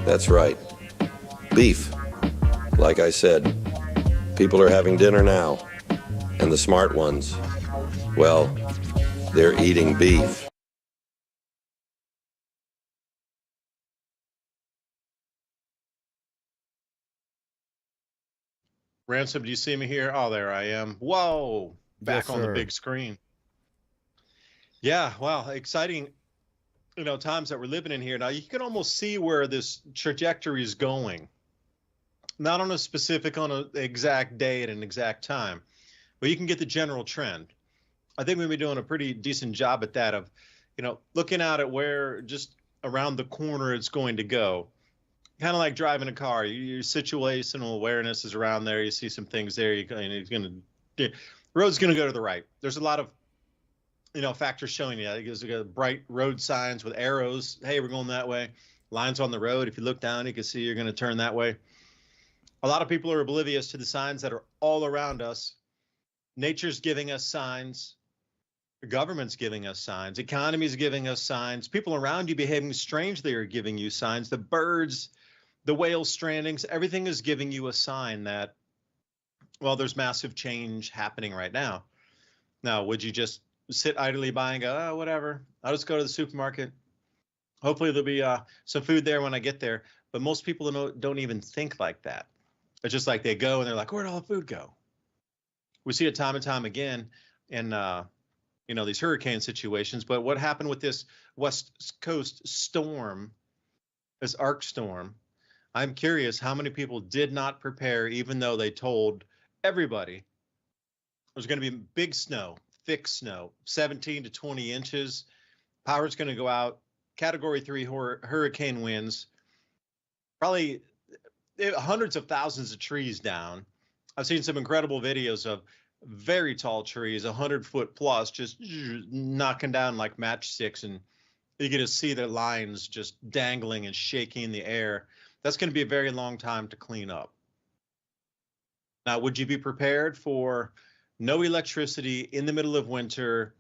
That's right, beef. Like I said, people are having dinner now, and the smart ones, well, they're eating beef. Ransom, do you see me here? Oh, there I am. Whoa, back on the big screen. Yeah, wow, exciting, times that we're living in here. Now, you can almost see where this trajectory is going. Not on an exact day at an exact time, but you can get the general trend. I think we've been doing a pretty decent job at that of, looking out at where just around the corner it's going to go. Kind of like driving a car. Your situational awareness is around there. You see some things there. The road's going to go to the right. There's a lot of, factors showing you. There's bright road signs with arrows. Hey, we're going that way. Lines on the road. If you look down, you can see you're going to turn that way. A lot of people are oblivious to the signs that are all around us. Nature's giving us signs. The government's giving us signs. Economy's giving us signs. People around you behaving strangely are giving you signs. The birds, the whale strandings, everything is giving you a sign that, well, there's massive change happening right now. Now, would you just sit idly by and go, oh, whatever, I'll just go to the supermarket. Hopefully there'll be some food there when I get there. But most people don't even think like that. It's just like they go and they're like, where'd all the food go? We see it time and time again in, these hurricane situations. But what happened with this West Coast storm, this arc storm, I'm curious how many people did not prepare, even though they told everybody there's going to be big snow, thick snow, 17 to 20 inches. Power's going to go out. Category 3 hurricane winds. Probably hundreds of thousands of trees down. I've seen some incredible videos of very tall trees, 100-foot plus, just knocking down like matchsticks, and you get to see the lines just dangling and shaking in the air. That's going to be a very long time to clean up. Now, would you be prepared for no electricity in the middle of winter,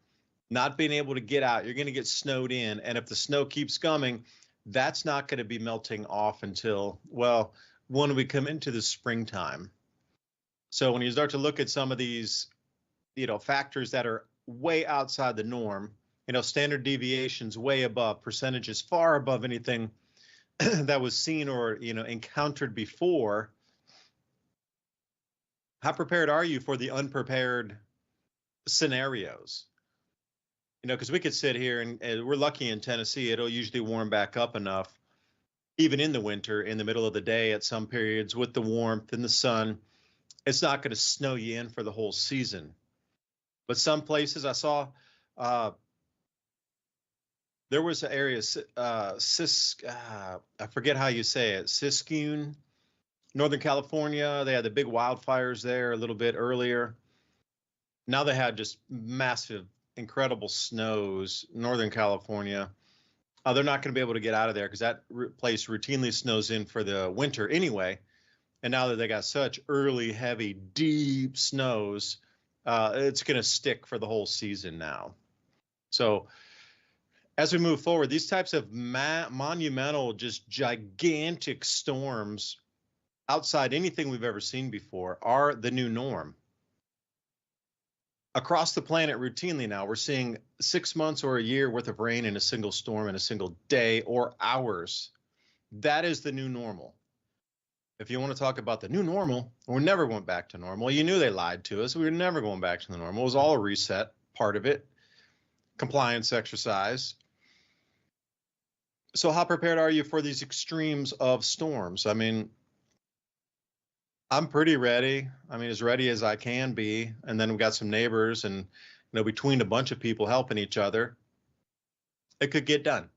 not being able to get out? You're going to get snowed in, and if the snow keeps coming, that's not going to be melting off until, well, when we come into the springtime. So when you start to look at some of these, factors that are way outside the norm, standard deviations way above, percentages far above anything that was seen or, encountered before, how prepared are you for the unprepared scenarios? You know, because we could sit here and we're lucky in Tennessee, it'll usually warm back up enough, even in the winter, in the middle of the day at some periods with the warmth and the sun. It's not going to snow you in for the whole season. But some places I saw, there was an area, I forget how you say it, Siskiyou, Northern California. They had the big wildfires there a little bit earlier. Now they had just massive, incredible snows, Northern California. They're not going to be able to get out of there because that place routinely snows in for the winter anyway. And now that they got such early, heavy, deep snows, it's going to stick for the whole season now. So as we move forward, these types of monumental, just gigantic storms outside anything we've ever seen before are the new norm. Across the planet routinely now, we're seeing 6 months or a year worth of rain in a single storm in a single day or hours. That is the new normal. If you want to talk about the new normal, we're never going back to normal. You knew they lied to us. We were never going back to the normal. It was all a reset, part of it, compliance exercise. So how prepared are you for these extremes of storms? I mean, I'm pretty ready. I mean, as ready as I can be. And then we've got some neighbors and, you know, between a bunch of people helping each other, it could get done.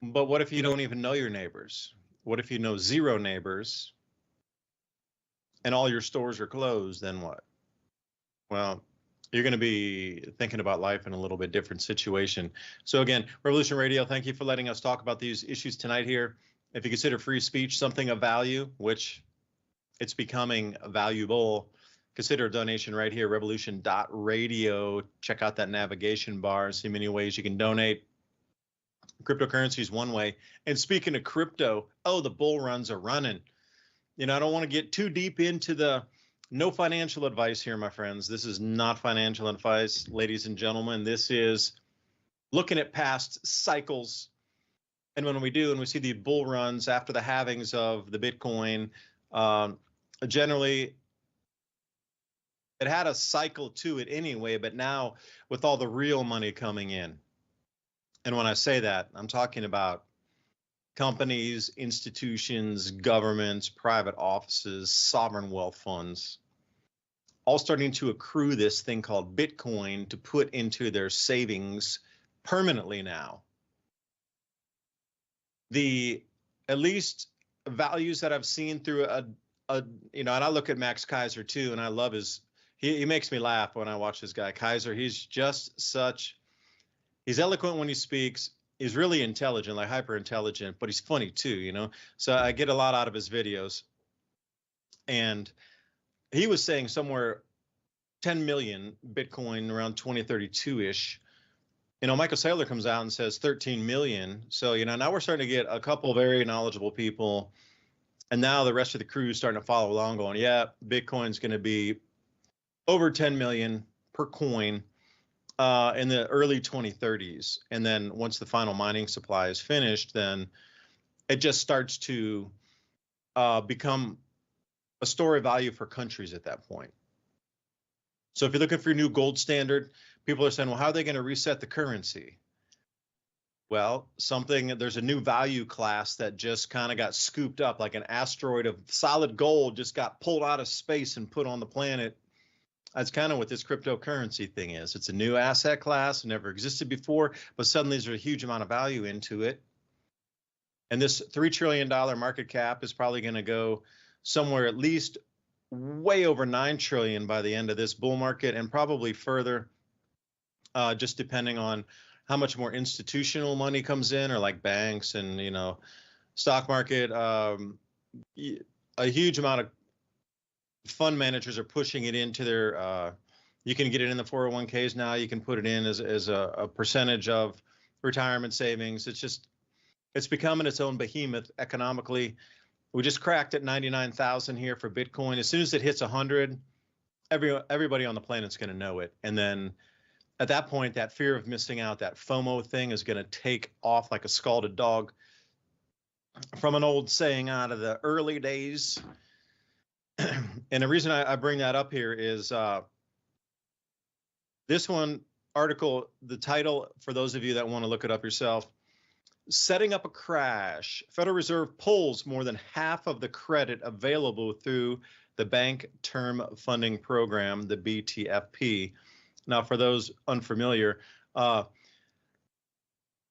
But what if you don't even know your neighbors? What if you know 0 neighbors and all your stores are closed? Then what? Well, you're going to be thinking about life in a little bit different situation. So again, Revolution Radio, thank you for letting us talk about these issues tonight here. If you consider free speech something of value, which it's becoming valuable, consider a donation right here, revolution.radio. Check out that navigation bar, see many ways you can donate. Cryptocurrency is one way. And speaking of crypto, the bull runs are running. You know, I don't want to get too deep into the no financial advice here, my friends. This is not financial advice, ladies and gentlemen. This is looking at past cycles. And when we do, and we see the bull runs after the halvings of the Bitcoin, generally it had a cycle to it anyway, but now with all the real money coming in. And when I say that, I'm talking about companies, institutions, governments, private offices, sovereign wealth funds, all starting to accrue this thing called Bitcoin to put into their savings permanently now. The at least values that I've seen through and I look at Max Kaiser too, and I love he makes me laugh when I watch this guy. Kaiser, he's eloquent when he speaks. He's really intelligent, like hyper intelligent, but he's funny too, you know? So I get a lot out of his videos. And he was saying somewhere 10 million Bitcoin around 2032-ish. You know, Michael Saylor comes out and says 13 million. So, you know, now we're starting to get a couple very knowledgeable people. And now the rest of the crew is starting to follow along going, yeah, Bitcoin's going to be over 10 million per coin in the early 2030s. And then once the final mining supply is finished, then it just starts to become a store of value for countries at that point. So if you're looking for a new gold standard, people are saying, well, how are they going to reset the currency? Well, there's a new value class that just kind of got scooped up, like an asteroid of solid gold just got pulled out of space and put on the planet. That's kind of what this cryptocurrency thing is. It's a new asset class, never existed before, but suddenly there's a huge amount of value into it. And this $3 trillion market cap is probably going to go somewhere at least way over 9 trillion by the end of this bull market, and probably further, just depending on how much more institutional money comes in, or like banks and, you know, stock market. A huge amount of fund managers are pushing it into their, you can get it in the 401ks now. You can put it in as a percentage of retirement savings. It's becoming its own behemoth economically. We just cracked at 99,000 here for Bitcoin. As soon as it hits 100, everybody on the planet's going to know it. And then at that point, that fear of missing out, that FOMO thing, is going to take off like a scalded dog. From an old saying out of the early days, And the reason I bring that up here is this one article, the title, for those of you that want to look it up yourself, Setting Up a Crash. Federal Reserve pulls more than half of the credit available through the Bank Term Funding Program, the BTFP. Now, for those unfamiliar,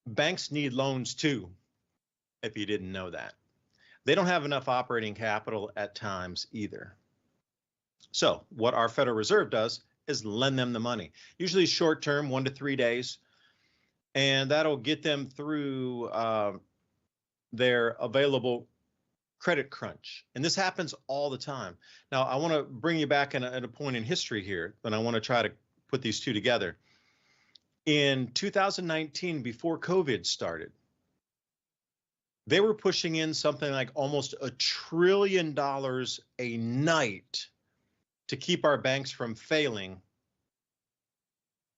banks need loans too, if you didn't know that. They don't have enough operating capital at times either. So what our Federal Reserve does is lend them the money, usually short term, 1 to 3 days, and that'll get them through their available credit crunch. And this happens all the time. Now, I want to bring you back at a point in history here, and I want to try to put these two together. In 2019, before COVID started, they were pushing in something like almost $1 trillion a night to keep our banks from failing.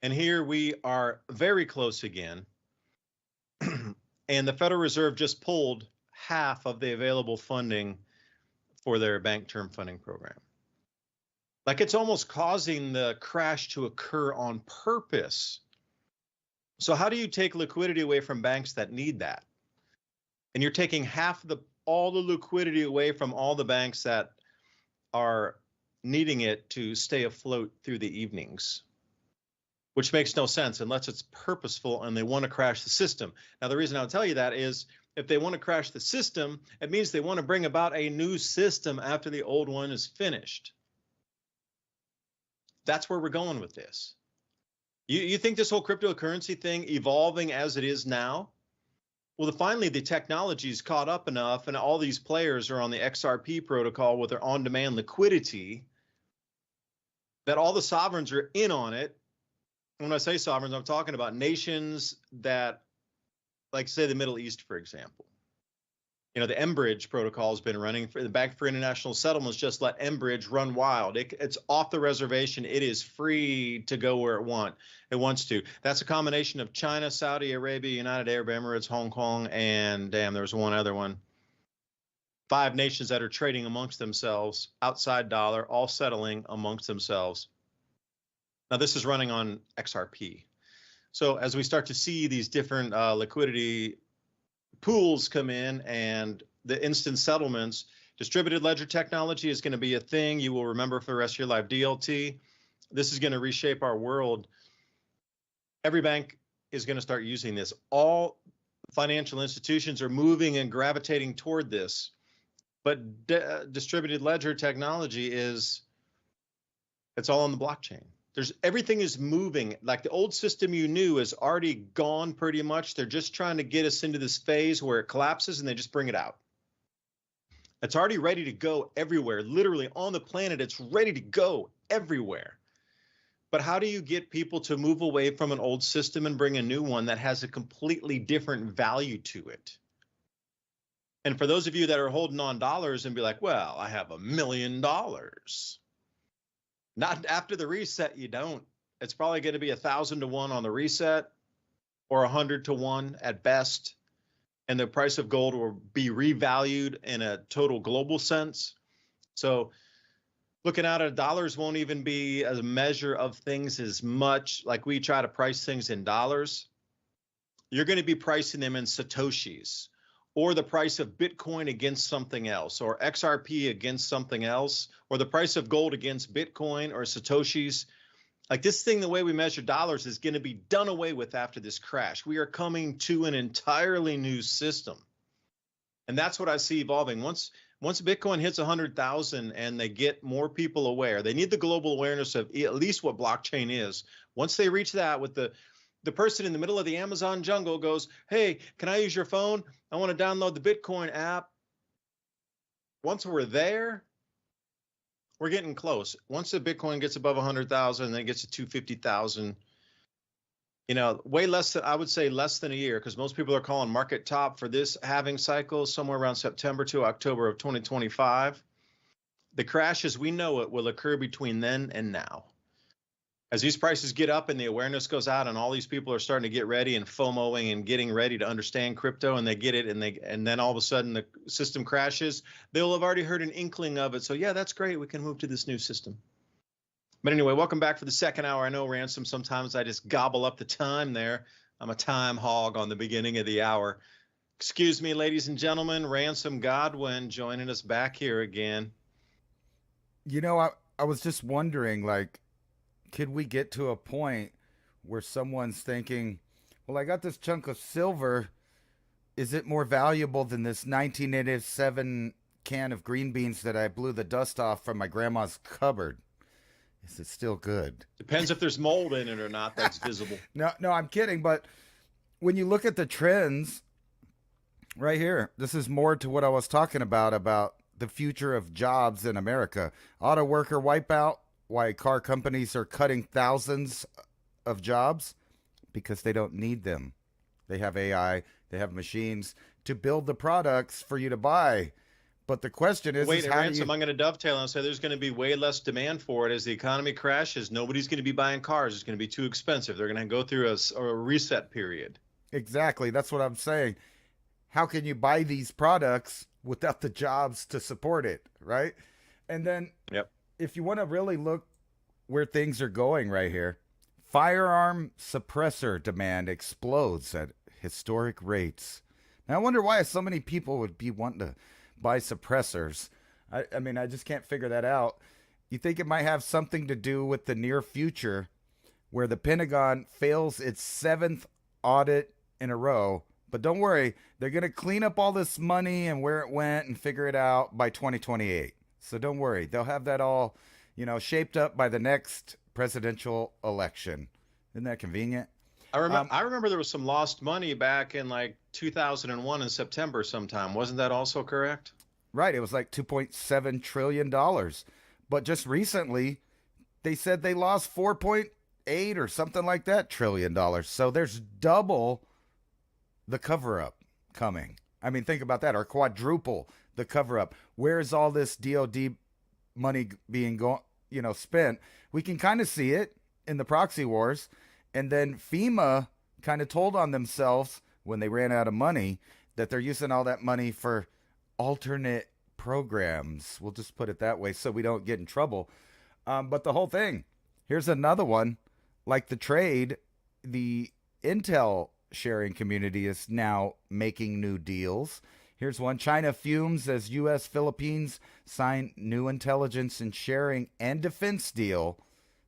And here we are very close again. And the Federal Reserve just pulled half of the available funding for their Bank Term Funding Program. Like, it's almost causing the crash to occur on purpose. So how do you take liquidity away from banks that need that? And you're taking all the liquidity away from all the banks that are needing it to stay afloat through the evenings, which makes no sense unless it's purposeful and they want to crash the system. Now, the reason I'll tell you that is if they want to crash the system, it means they want to bring about a new system after the old one is finished. That's where we're going with this. You think this whole cryptocurrency thing evolving as it is now? Well, finally, the technology's caught up enough, and all these players are on the XRP protocol with their on-demand liquidity, that all the sovereigns are in on it. When I say sovereigns, I'm talking about nations that, like, say, the Middle East, for example. You know, the M.A.D protocol has been running. For the Bank for International Settlements just let M.A.D run wild. It's off the reservation. It is free to go where it wants to. That's a combination of China, Saudi Arabia, United Arab Emirates, Hong Kong, and there's one other one. 5 nations that are trading amongst themselves, outside dollar, all settling amongst themselves. Now, this is running on XRP. So as we start to see these different liquidity pools come in and the instant settlements, distributed ledger technology is going to be a thing you will remember for the rest of your life. DLT, this is going to reshape our world. Every bank is going to start using this. All financial institutions are moving and gravitating toward this. But distributed ledger technology it's all on the blockchain. Everything is moving. Like, the old system you knew is already gone pretty much. They're just trying to get us into this phase where it collapses and they just bring it out. It's already ready to go everywhere. Literally on the planet, it's ready to go everywhere. But how do you get people to move away from an old system and bring a new one that has a completely different value to it? And for those of you that are holding on dollars and be like, well, I have $1 million. Not after the reset, you don't. It's probably going to be 1,000 to 1 on the reset, or 100 to 1 at best. And the price of gold will be revalued in a total global sense. So looking out at dollars won't even be a measure of things as much. Like, we try to price things in dollars. You're going to be pricing them in Satoshis, or the price of Bitcoin against something else, or XRP against something else, or the price of gold against Bitcoin or Satoshis. Like, this thing, the way we measure dollars is going to be done away with after this crash. We are coming to an entirely new system. And that's what I see evolving. Once Bitcoin hits 100,000 and they get more people aware, they need the global awareness of at least what blockchain is. Once they reach that, with the person in the middle of the Amazon jungle goes, hey, can I use your phone? I want to download the Bitcoin app. Once we're there, we're getting close. Once the Bitcoin gets above 100,000 and then it gets to 250,000, way less than, I would say less than a year, because most people are calling market top for this halving cycle somewhere around September to October of 2025. The crash as we know it will occur between then and now. As these prices get up and the awareness goes out and all these people are starting to get ready and FOMOing and getting ready to understand crypto, and they get it, and then all of a sudden the system crashes, they'll have already heard an inkling of it. So yeah, that's great. We can move to this new system. But anyway, welcome back for the second hour. I know, Ransom, sometimes I just gobble up the time there. I'm a time hog on the beginning of the hour. Excuse me, ladies and gentlemen, Ransom Godwin joining us back here again. You know, I was just wondering, like, could we get to a point where someone's thinking, well, I got this chunk of silver. Is it more valuable than this 1987 can of green beans that I blew the dust off from my grandma's cupboard? Is it still good? Depends if there's mold in it or not that's visible. No, I'm kidding. But when you look at the trends right here, this is more to what I was talking about the future of jobs in America. Auto worker wipeout. Why car companies are cutting thousands of jobs? Because they don't need them. They have AI, they have machines to build the products for you to buy. But the question is, wait, Ransom, I'm going to dovetail and say there's going to be way less demand for it as the economy crashes. Nobody's going to be buying cars. It's going to be too expensive. They're going to go through a reset period. Exactly. That's what I'm saying. How can you buy these products without the jobs to support it, right? And then if you want to really look where things are going right here, firearm suppressor demand explodes at historic rates. Now, I wonder why so many people would be wanting to buy suppressors. I mean, I just can't figure that out. You think it might have something to do with the near future where the Pentagon fails its 7th audit in a row. But don't worry, they're going to clean up all this money and where it went and figure it out by 2028. So don't worry. They'll have that all, shaped up by the next presidential election. Isn't that convenient? I remember there was some lost money back in like 2001 in September sometime. Wasn't that also correct? Right. It was like $2.7 trillion. But just recently, they said they lost 4.8 or something like that trillion dollars. So there's double the cover-up coming. I mean, think about that, or quadruple the cover-up. Where's all this DOD money being spent? We can kind of see it in the proxy wars. And then FEMA kind of told on themselves when they ran out of money that they're using all that money for alternate programs. We'll just put it that way so we don't get in trouble. But the whole thing, here's another one, like the trade, the Intel sharing community is now making new deals. Here's one. China fumes as U.S. Philippines sign new intelligence and sharing and defense deal.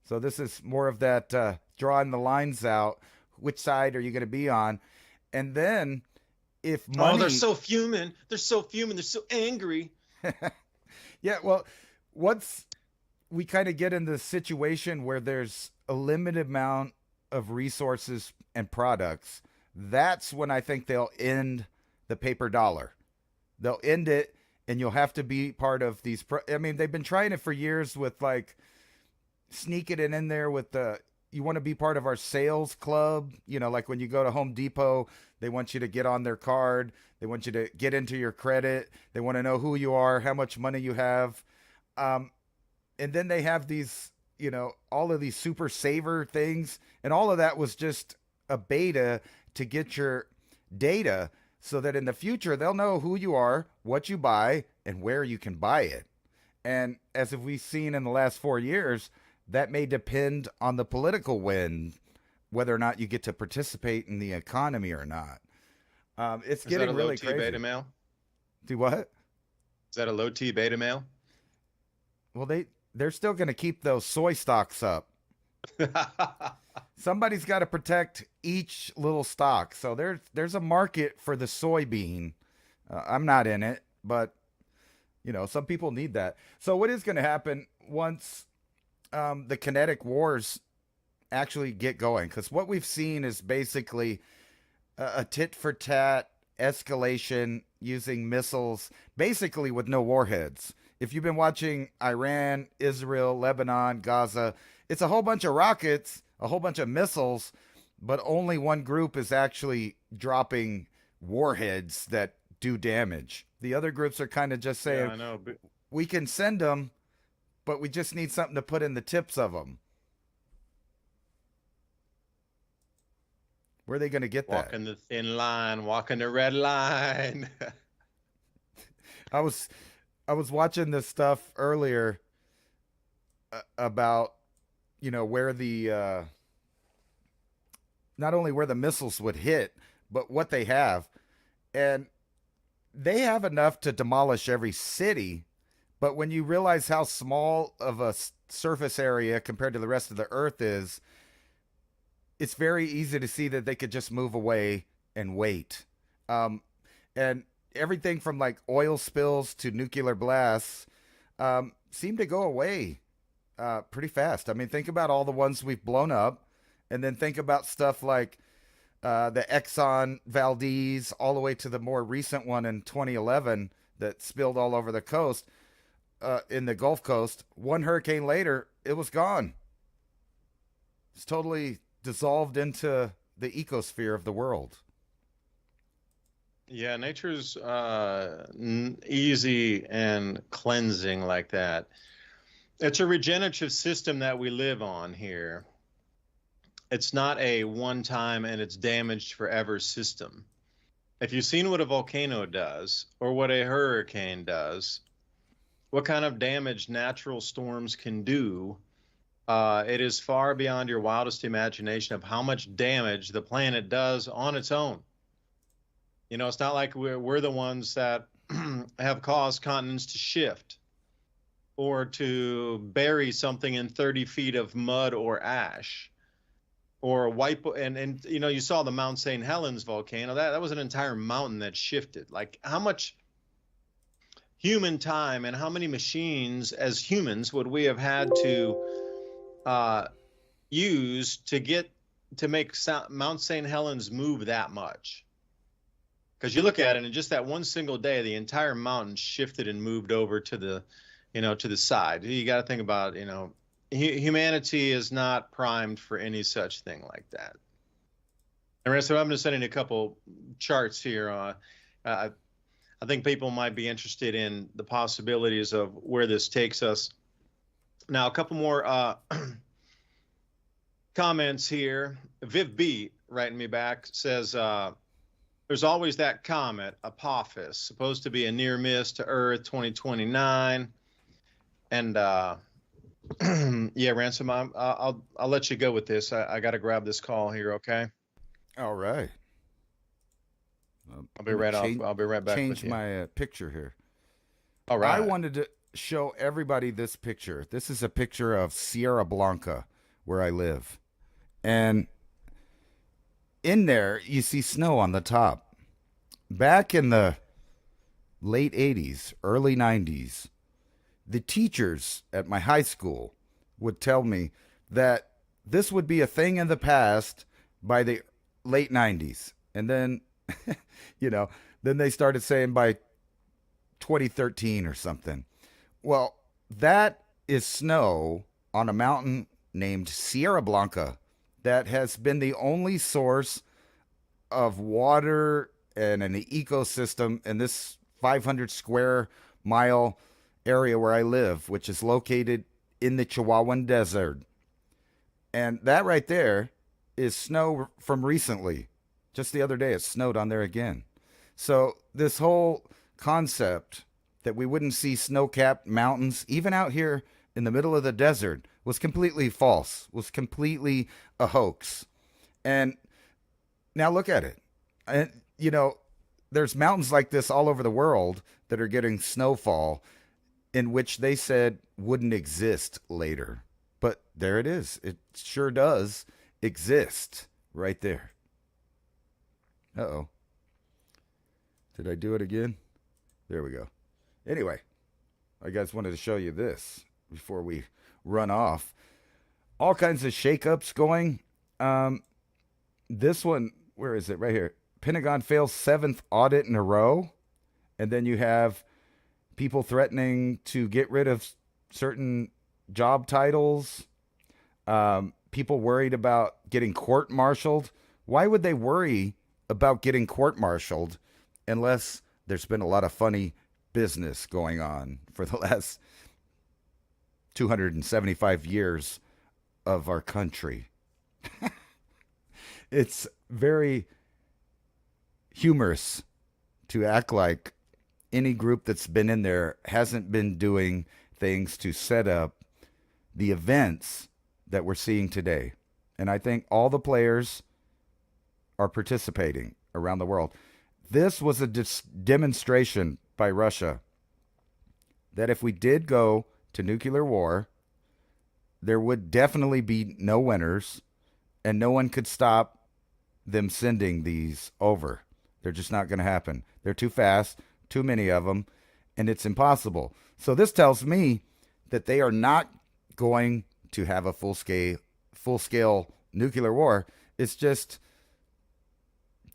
So this is more of that drawing the lines out. Which side are you going to be on? And then if money... Oh, they're so fuming. They're so angry. Yeah, well, once we kind of get in the situation where there's a limited amount of resources and products, that's when I think they'll end the paper dollar. They'll end it, and you'll have to be part of these. I mean, they've been trying it for years with like sneaking it in there with the, you want to be part of our sales club. Like when you go to Home Depot, they want you to get on their card. They want you to get into your credit. They want to know who you are, how much money you have. And then they have these, all of these super saver things. And all of that was just a beta to get your data so that in the future they'll know who you are, what you buy, and where you can buy it. And as we've seen in the last 4 years, that may depend on the political win, whether or not you get to participate in the economy or not. It's getting really crazy. Is that a low T beta male? Do what? Is that a low T beta male? Well, they're still going to keep those soy stocks up. Somebody's got to protect each little stock. So there's a market for the soybean. I'm not in it, but some people need that. So what is going to happen once the kinetic wars actually get going? Because what we've seen is basically a tit for tat escalation using missiles, basically with no warheads. If you've been watching Iran, Israel, Lebanon, Gaza, it's a whole bunch of rockets, a whole bunch of missiles, but only one group is actually dropping warheads that do damage. The other groups are kind of just saying, I know, but... we can send them, but we just need something to put in the tips of them. Where are they going to get that? Walking the thin line, walking the red line. I was watching this stuff earlier about, where the not only where the missiles would hit, but what they have. And they have enough to demolish every city. But when you realize how small of a surface area compared to the rest of the earth is, it's very easy to see that they could just move away and wait. And everything from like oil spills to nuclear blasts seem to go away pretty fast. I mean, think about all the ones we've blown up, and then think about stuff like the Exxon Valdez, all the way to the more recent one in 2011 that spilled all over the coast, in the Gulf Coast. One hurricane later, it was gone. It's totally dissolved into the ecosphere of the world. Yeah, nature's easy and cleansing like that. It's a regenerative system that we live on here. It's not a one-time and it's damaged forever system. If you've seen what a volcano does or what a hurricane does, what kind of damage natural storms can do, it is far beyond your wildest imagination of how much damage the planet does on its own. It's not like we're the ones that have caused continents to shift or to bury something in 30 feet of mud or ash. Or wipe, and you saw the Mount St. Helens volcano. That was an entire mountain that shifted. Like, how much human time and how many machines as humans would we have had to use to make Mount St. Helens move that much? Because you look at it, and in just that one single day, the entire mountain shifted and moved over to the side. You got to think about, humanity is not primed for any such thing like that. And so I'm just sending a couple charts here. I think people might be interested in the possibilities of where this takes us. Now, a couple more comments here. Viv B, writing me back, says, there's always that comet, Apophis, supposed to be a near miss to Earth 2029. And yeah, Ransom, I'll let you go with this. I got to grab this call here, okay? All right. I'll be right off. I'll be right back. Change my picture here. All right. I wanted to show everybody this picture. This is a picture of Sierra Blanca, where I live. And in there, you see snow on the top. Back in the late 80s, early 90s, the teachers at my high school would tell me that this would be a thing in the past by the late 90s. And then, then they started saying by 2013 or something. Well, that is snow on a mountain named Sierra Blanca that has been the only source of water and an ecosystem in this 500 square mile area where I live, which is located in the Chihuahuan Desert. And that right there is snow from recently. Just the other day, it snowed on there again. So this whole concept that we wouldn't see snow-capped mountains, even out here in the middle of the desert, was completely false, was completely a hoax. And now look at it. And, there's mountains like this all over the world that are getting snowfall, in which they said wouldn't exist later. But there it is. It sure does exist right there. Uh-oh. Did I do it again? There we go. Anyway, I guys wanted to show you this before we run off. All kinds of shakeups going. This one, where is it? Right here. Pentagon fails 7th audit in a row. And then you have people threatening to get rid of certain job titles. People worried about getting court-martialed. Why would they worry about getting court-martialed unless there's been a lot of funny business going on for the last 275 years of our country? It's very humorous to act like any group that's been in there hasn't been doing things to set up the events that we're seeing today. And I think all the players are participating around the world. This was a demonstration by Russia that if we did go to nuclear war, there would definitely be no winners, and no one could stop them sending these over. They're just not going to happen. They're too fast, too many of them, and it's impossible. So this tells me that they are not going to have a full-scale nuclear war. It's just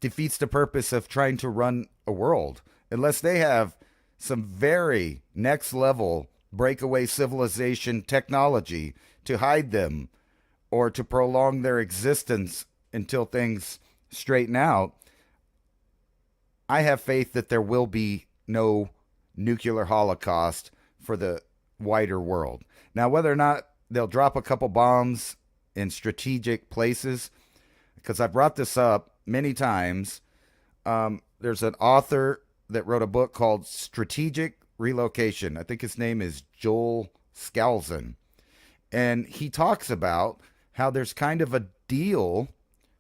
defeats the purpose of trying to run a world, unless they have some very next level breakaway civilization technology to hide them or to prolong their existence until things straighten out. I have faith that there will be no nuclear holocaust for the wider world. Now, whether or not they'll drop a couple bombs in strategic places, because I brought this up many times. There's an author that wrote a book called Strategic Relocation. I think his name is Joel Scalzon. And he talks about how there's kind of a deal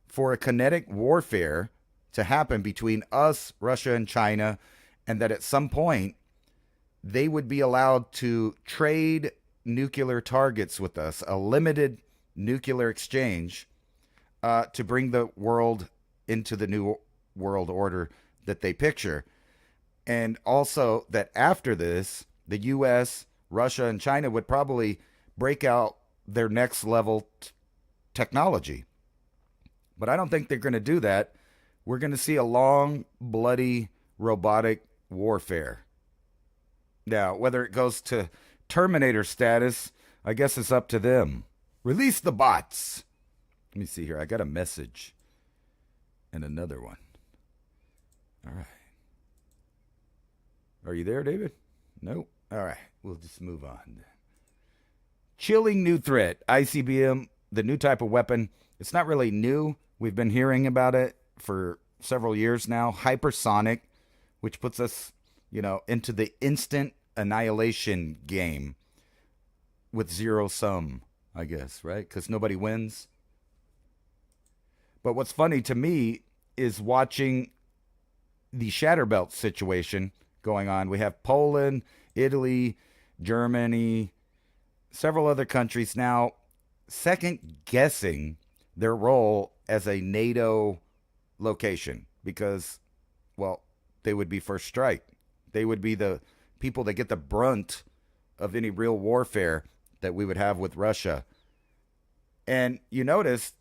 for a kinetic warfare to happen between us, Russia, and China, and that at some point they would be allowed to trade nuclear targets with us, a limited nuclear exchange, to bring the world into the new world order that they picture. And also that after this, the U.S., Russia, and China would probably break out their next level technology. But I don't think they're going to do that. We're going to see a long, bloody, robotic warfare. Now, whether it goes to Terminator status, I guess it's up to them. Release the bots. Let me see here. I got a message and another one. All right. Are you there, David? Nope. All right. We'll just move on. Chilling new threat. ICBM, the new type of weapon. It's not really new. We've been hearing about it for several years now. Hypersonic, which puts us, into the instant annihilation game with zero sum, I guess, right? Because nobody wins. But what's funny to me is watching the Shatterbelt situation going on. We have Poland, Italy, Germany, several other countries now second guessing their role as a NATO location because, well, they would be first strike. They would be the people that get the brunt of any real warfare that we would have with Russia. And you notice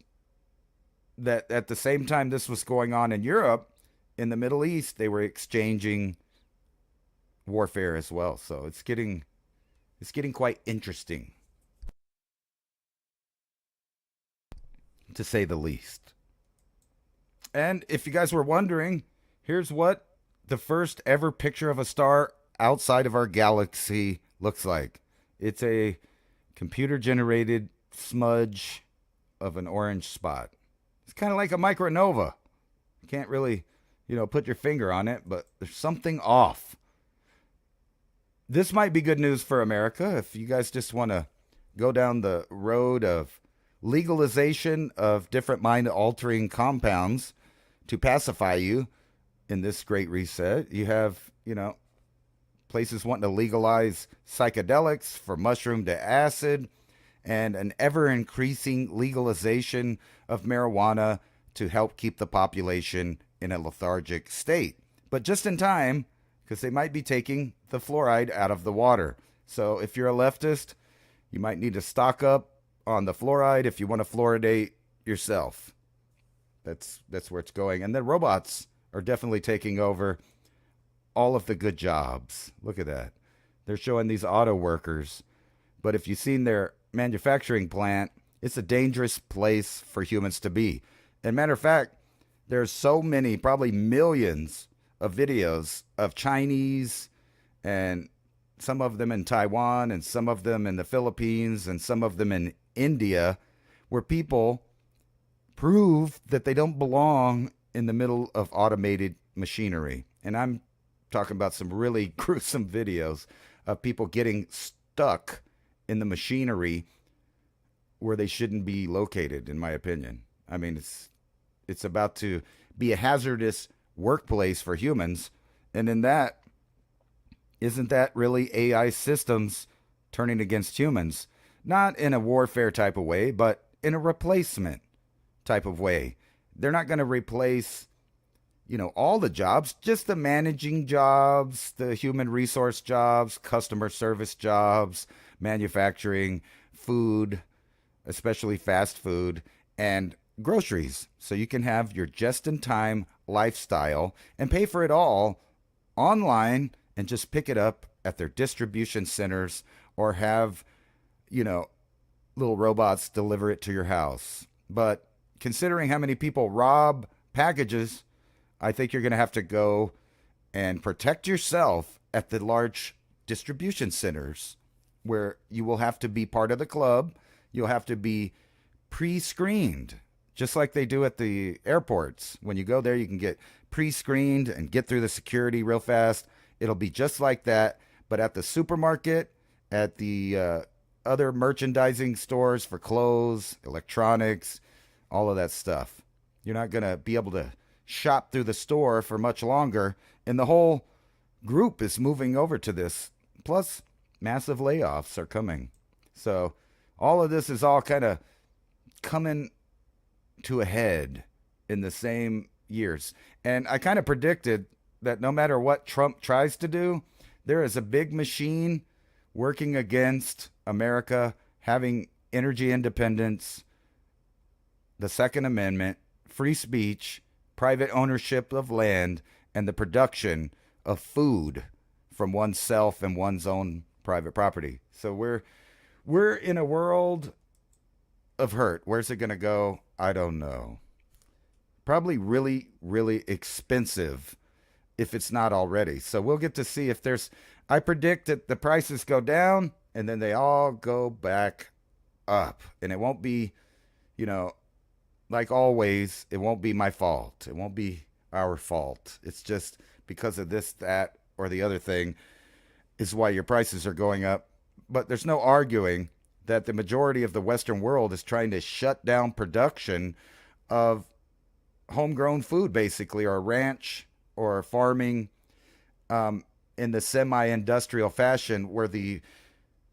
that at the same time this was going on in Europe, in the Middle East, they were exchanging warfare as well. So it's getting quite interesting, to say the least. And if you guys were wondering, here's what the first ever picture of a star outside of our galaxy looks like. It's a computer-generated smudge of an orange spot. It's kind of like a micronova. You can't really, put your finger on it, but there's something off. This might be good news for America if you guys just want to go down the road of legalization of different mind-altering compounds to pacify you in this great reset. You have, places wanting to legalize psychedelics for mushroom to acid and an ever-increasing legalization of marijuana to help keep the population in a lethargic state. But just in time, because they might be taking the fluoride out of the water. So if you're a leftist, you might need to stock up on the fluoride if you want to fluoridate yourself. That's where it's going. And then robots are definitely taking over all of the good jobs. Look at that. They're showing these auto workers. But if you've seen their manufacturing plant, it's a dangerous place for humans to be. And matter of fact, there's so many, probably millions of videos of Chinese and some of them in Taiwan and some of them in the Philippines and some of them in India where people prove that they don't belong in the middle of automated machinery. And I'm talking about some really gruesome videos of people getting stuck in the machinery where they shouldn't be located, in my opinion. I mean, it's about to be a hazardous workplace for humans. And in that, isn't that really AI systems turning against humans? Not in a warfare type of way, but in a replacement type of way. They're not going to replace, all the jobs, just the managing jobs, the human resource jobs, customer service jobs, manufacturing, food, especially fast food, and groceries. So you can have your just-in-time lifestyle and pay for it all online and just pick it up at their distribution centers or have, little robots deliver it to your house. But considering how many people rob packages, I think you're going to have to go and protect yourself at the large distribution centers where you will have to be part of the club. You'll have to be pre-screened, just like they do at the airports. When you go there, you can get pre-screened and get through the security real fast. It'll be just like that. But at the supermarket, at the other merchandising stores for clothes, electronics, all of that stuff, you're not going to be able to shop through the store for much longer. And the whole group is moving over to this. Plus, massive layoffs are coming. So all of this is all kind of coming to a head in the same years. And I kind of predicted that no matter what Trump tries to do, there is a big machine working against America having energy independence, the Second Amendment, free speech, private ownership of land, and the production of food from oneself and one's own private property. So we're in a world of hurt. Where's it going to go? I don't know. Probably really, really expensive if it's not already. So we'll get to see if I predict that the prices go down and then they all go back up. And it won't be, like always, it won't be my fault. It won't be our fault. It's just because of this, that, or the other thing is why your prices are going up. But there's no arguing that the majority of the Western world is trying to shut down production of homegrown food, basically, or ranch or farming in the semi-industrial fashion where the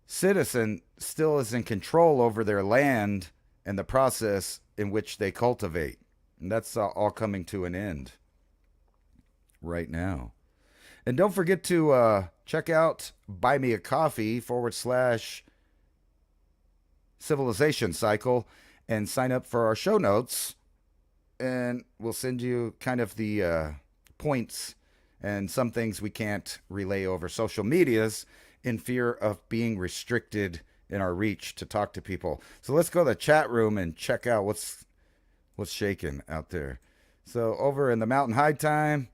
citizen still is in control over their land and the process in which they cultivate. And that's all coming to an end right now. And don't forget to check out buymeacoffee/civilization cycle and sign up for our show notes. And we'll send you kind of the points and some things we can't relay over social medias in fear of being restricted in our reach to talk to people. So let's go to the chat room and check out what's shaking out there. So over in the Mountain High Time,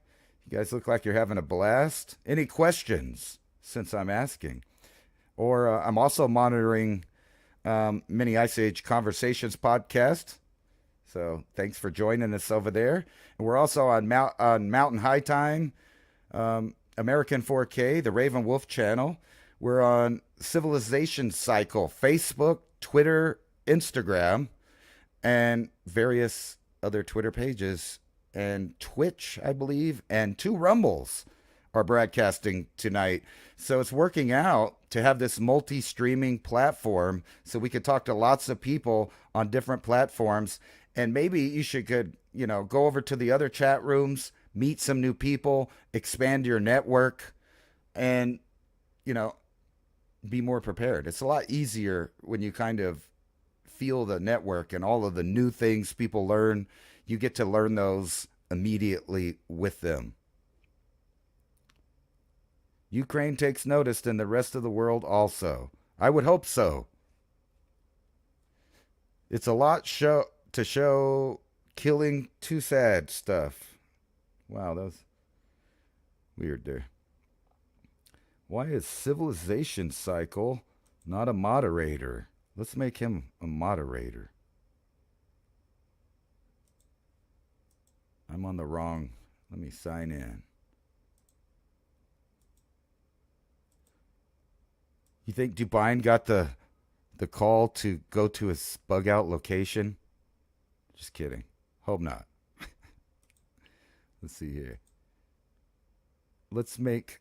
you guys look like you're having a blast. Any questions since I'm asking? Or I'm also monitoring Mini Ice Age Conversations podcast. So thanks for joining us over there. And we're also on Mountain High Time, American 4K, the Raven Wolf channel. We're on Civilization Cycle, Facebook, Twitter, Instagram, and various other Twitter pages, and Twitch, I believe, and 2 Rumbles are broadcasting tonight. So it's working out to have this multi-streaming platform so we could talk to lots of people on different platforms. And maybe you could go over to the other chat rooms, meet some new people, expand your network, and, be more prepared. It's a lot easier when you kind of feel the network and all of the new things people learn. You get to learn those immediately with them. Ukraine takes notice, and the rest of the world also. I would hope so. It's a lot to show killing too sad stuff. Wow, that was weird there. Why is Civilization Cycle not a moderator? Let's make him a moderator. I'm on the wrong. Let me sign in. You think DuByne got the call to go to his bug out location? Just kidding. Hope not. Let's see here. Let's make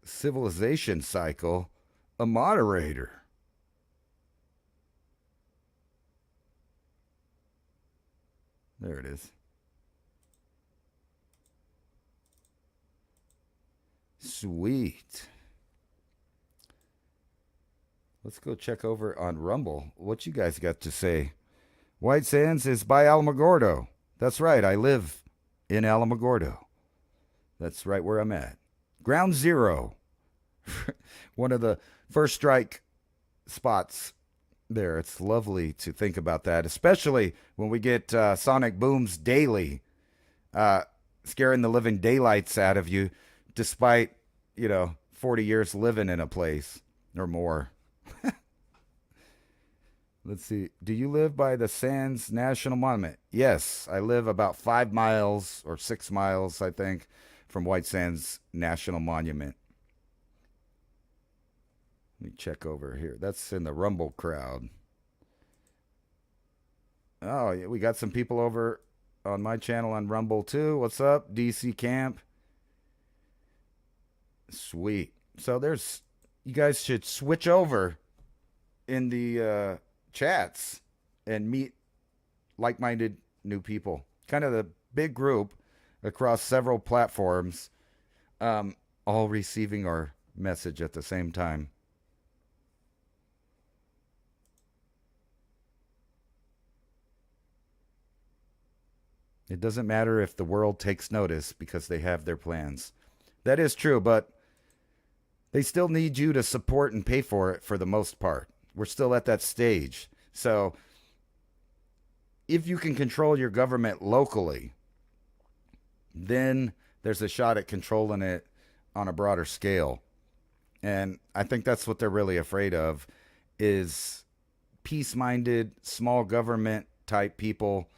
Civilization Cycle a moderator. There it is. Sweet. Let's go check over on Rumble. What you guys got to say? White Sands is by Alamogordo. That's right. I live in Alamogordo. That's right where I'm at. Ground Zero. One of the first strike spots there. It's lovely to think about that, especially when we get sonic booms daily, scaring the living daylights out of you, despite, 40 years living in a place or more. Let's see. Do you live by the Sands National Monument? Yes, I live about 5 miles or 6 miles, I think, from White Sands National Monument. Let me check over here. That's in the Rumble crowd. Oh, yeah, we got some people over on my channel on Rumble too. What's up, DC Camp? Sweet. So you guys should switch over in the chats and meet like-minded new people. Kind of the big group across several platforms, all receiving our message at the same time. It doesn't matter if the world takes notice because they have their plans. That is true, but they still need you to support and pay for it for the most part. We're still at that stage. So if you can control your government locally, then there's a shot at controlling it on a broader scale. And I think that's what they're really afraid of, is peace-minded, small government type people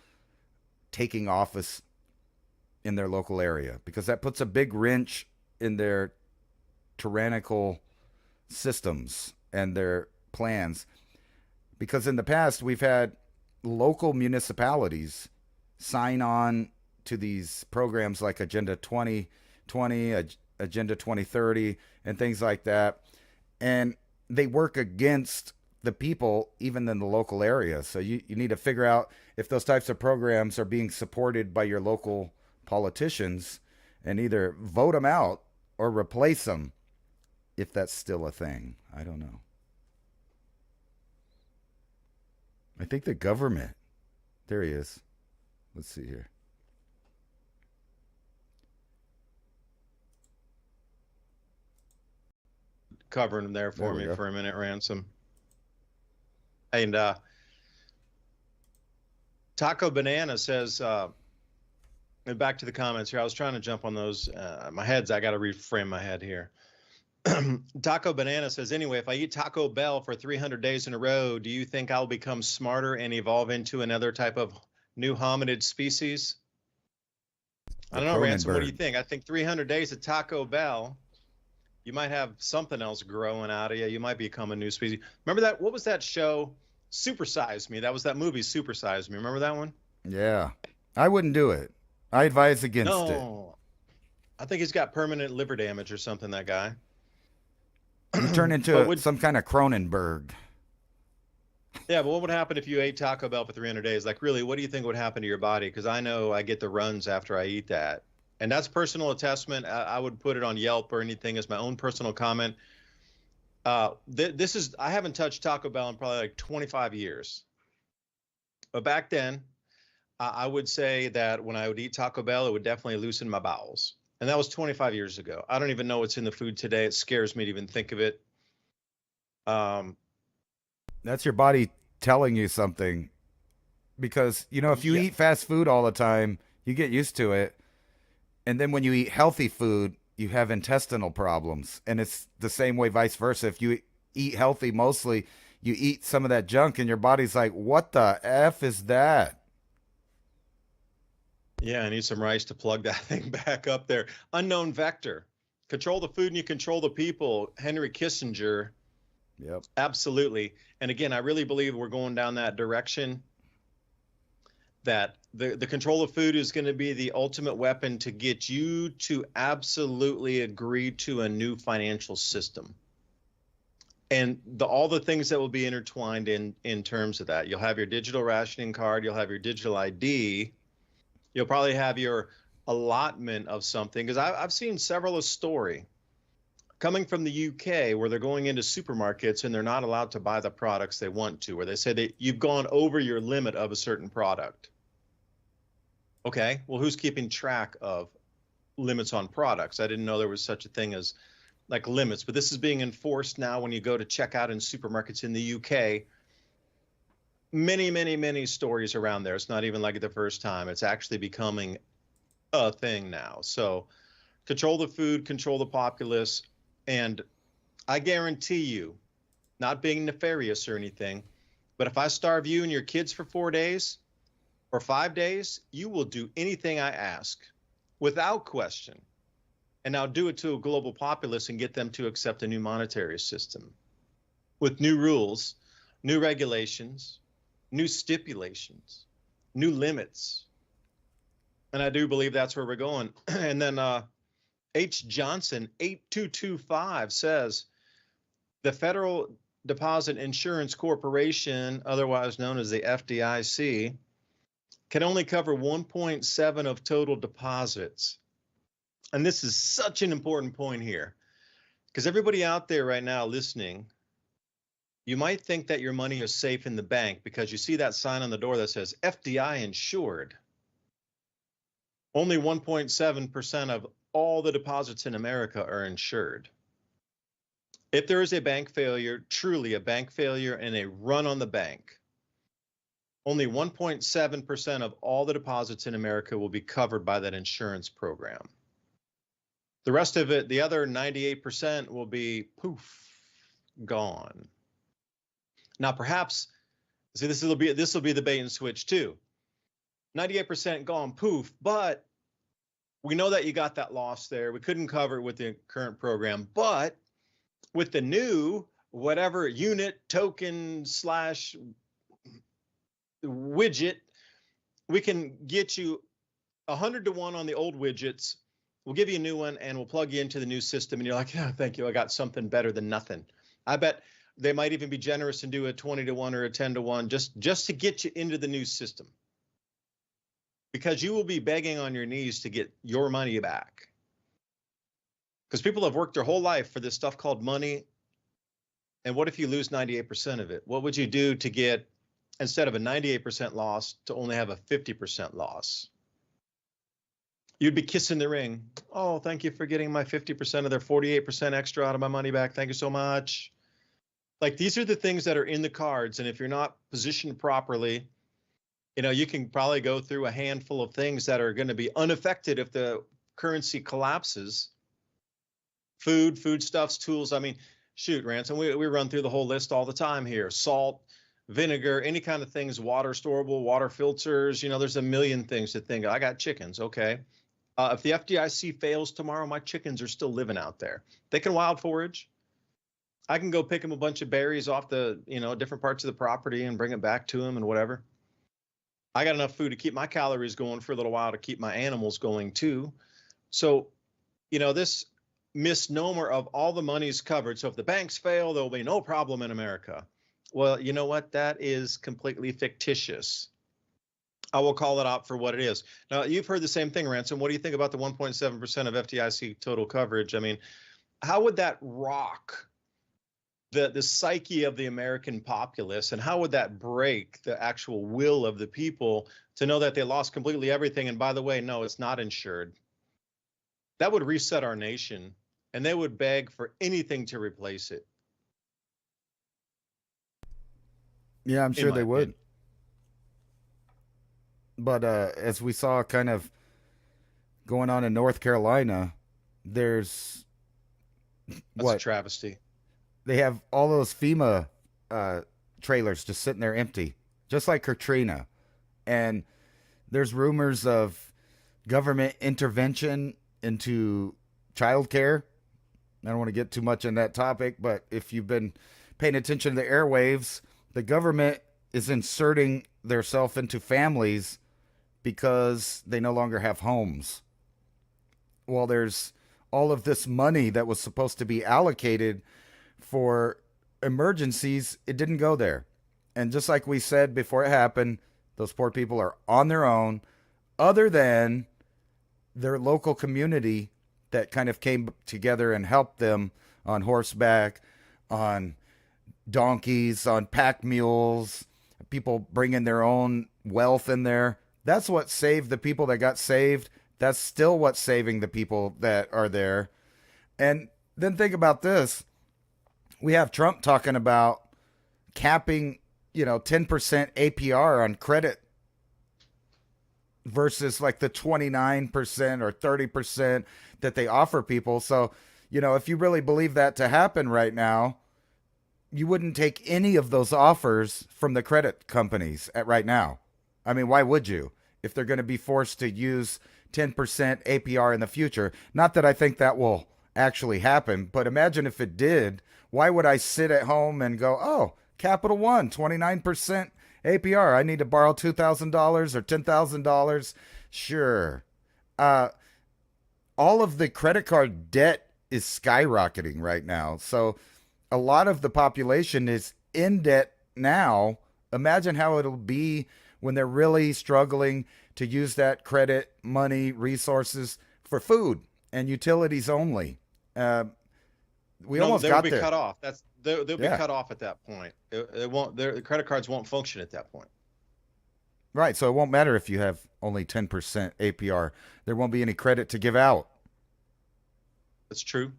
taking office in their local area, because that puts a big wrench in their tyrannical systems and their plans. Because in the past, we've had local municipalities sign on to these programs like Agenda 2020, Agenda 2030, and things like that. And they work against the people, even in the local area. So you need to figure out if those types of programs are being supported by your local politicians and either vote them out or replace them, if that's still a thing. I don't know. I think the government, there he is. Let's see here. Covering him there for me for a minute, Ransom. And Taco Banana says, and back to the comments here. I was trying to jump on those. I got to reframe my head here. Taco Banana says, anyway, if I eat Taco Bell for 300 days in a row, do you think I'll become smarter and evolve into another type of new hominid species? I don't know, Ransom, what do you think? I think 300 days at Taco Bell, you might have something else growing out of you. You might become a new species. Remember that? What was that show? Super Size Me. That was that movie, Super Size Me. Remember that one? Yeah. I wouldn't do it. I advise against it. I think he's got permanent liver damage or something, that guy. You turn into some kind of Cronenberg. Yeah, but what would happen if you ate Taco Bell for 300 days? Like, really, what do you think would happen to your body? Because I know I get the runs after I eat that. And that's personal attestment. I would put it on Yelp or anything as my own personal comment. I haven't touched Taco Bell in probably like 25 years. But back then, I would say that when I would eat Taco Bell, it would definitely loosen my bowels. And that was 25 years ago. I don't even know what's in the food today. It scares me to even think of it. That's your body telling you something. Because, if you eat fast food all the time, you get used to it. And then when you eat healthy food, you have intestinal problems. And it's the same way vice versa. If you eat healthy mostly, you eat some of that junk and your body's like, what the F is that? Yeah, I need some rice to plug that thing back up there. Unknown vector. Control the food and you control the people. Henry Kissinger. Yep. Absolutely. And again, I really believe we're going down that direction, that the control of food is going to be the ultimate weapon to get you to absolutely agree to a new financial system. And all the things that will be intertwined in terms of that. You'll have your digital rationing card. You'll have your digital ID. You'll probably have your allotment of something. Because I've seen several a story coming from the UK where they're going into supermarkets and they're not allowed to buy the products they want to, where they say that you've gone over your limit of a certain product. Okay, well, who's keeping track of limits on products? I didn't know there was such a thing as like limits, but this is being enforced now when you go to check out in supermarkets in the UK. Many stories around there. It's not even like the first time. It's actually becoming a thing now. So control the food, control the populace, and I guarantee you, not being nefarious or anything, but if I starve you and your kids for 4 days or 5 days, you will do anything I ask without question. And now do it to a global populace and get them to accept a new monetary system with new rules, new regulations, new stipulations, new limits. And I do believe that's where we're going. And then H. Johnson 8225 says the Federal Deposit Insurance Corporation, otherwise known as the FDIC, can only cover 1.7 of total deposits. And this is such an important point here, because everybody out there right now listening, you might think that your money is safe in the bank because you see that sign on the door that says FDI insured. Only 1.7% of all the deposits in America are insured. If there is a bank failure, truly a bank failure and a run on the bank, only 1.7% of all the deposits in America will be covered by that insurance program. The rest of it, the other 98% will be poof, gone. Now, perhaps, see, this will be the bait and switch too. 98% gone, poof, but we know that you got that loss there. We couldn't cover it with the current program, but with the new whatever unit, token / widget, we can get you 100 to 1 on the old widgets. We'll give you a new one and we'll plug you into the new system. And you're like, yeah, thank you. I got something better than nothing. I bet they might even be generous and do a 20 to 1 or a 10 to 1 just to get you into the new system. Because you will be begging on your knees to get your money back. Because people have worked their whole life for this stuff called money. And what if you lose 98% of it? What would you do to get, instead of a 98% loss, to only have a 50% loss? You'd be kissing the ring. Oh, thank you for getting my 50% of their 48% extra out of my money back. Thank you so much. Like, these are the things that are in the cards. And if you're not positioned properly, you know, you can probably go through a handful of things that are going to be unaffected if the currency collapses. Foodstuffs, tools. I mean, shoot, Ransom, we run through the whole list all the time here. Salt, vinegar, any kind of things, water, storable, water filters. You know, there's a million things to think of. I got chickens, okay. If the FDIC fails tomorrow, my chickens are still living out there. They can wild forage. I can go pick them a bunch of berries off the, different parts of the property and bring it back to them and whatever. I got enough food to keep my calories going for a little while to keep my animals going too. So, this misnomer of all the money's covered. So if the banks fail, there'll be no problem in America. Well, you know what? That is completely fictitious. I will call it out for what it is. Now, you've heard the same thing, Ransom. What do you think about the 1.7% of FDIC total coverage? I mean, how would that rock the psyche of the American populace, and how would that break the actual will of the people to know that they lost completely everything? And by the way, no, it's not insured. That would reset our nation, and they would beg for anything to replace it. Yeah, I'm sure they would. But as we saw kind of going on in North Carolina, there's That's a travesty. They have all those FEMA trailers just sitting there empty, just like Katrina. And there's rumors of government intervention into childcare. I don't want to get too much on that topic, but if you've been paying attention to the airwaves, the government is inserting theirself into families because they no longer have homes. Well, there's all of this money that was supposed to be allocated for emergencies. It didn't go there. And just like we said before it happened, those poor people are on their own, other than their local community that kind of came together and helped them on horseback, on donkeys, on pack mules, people bringing their own wealth in there. That's what saved the people that got saved. That's still what's saving the people that are there. And then think about this. We have Trump talking about capping, 10% APR on credit versus like the 29% or 30% that they offer people. So, if you really believe that to happen right now, you wouldn't take any of those offers from the credit companies right now. I mean, why would you? If they're going to be forced to use 10% APR in the future. Not that I think that will actually happen, but imagine if it did. Why would I sit at home and go, oh, Capital One, 29% APR. I need to borrow $2,000 or $10,000. Sure. All of the credit card debt is skyrocketing right now. So a lot of the population is in debt now. Imagine how it'll be when they're really struggling to use that credit, money, resources for food and utilities only. Almost got there. They'll be cut off. They'll be cut off at that point. It won't. The credit cards won't function at that point. Right. So it won't matter if you have only 10% APR. There won't be any credit to give out. That's true.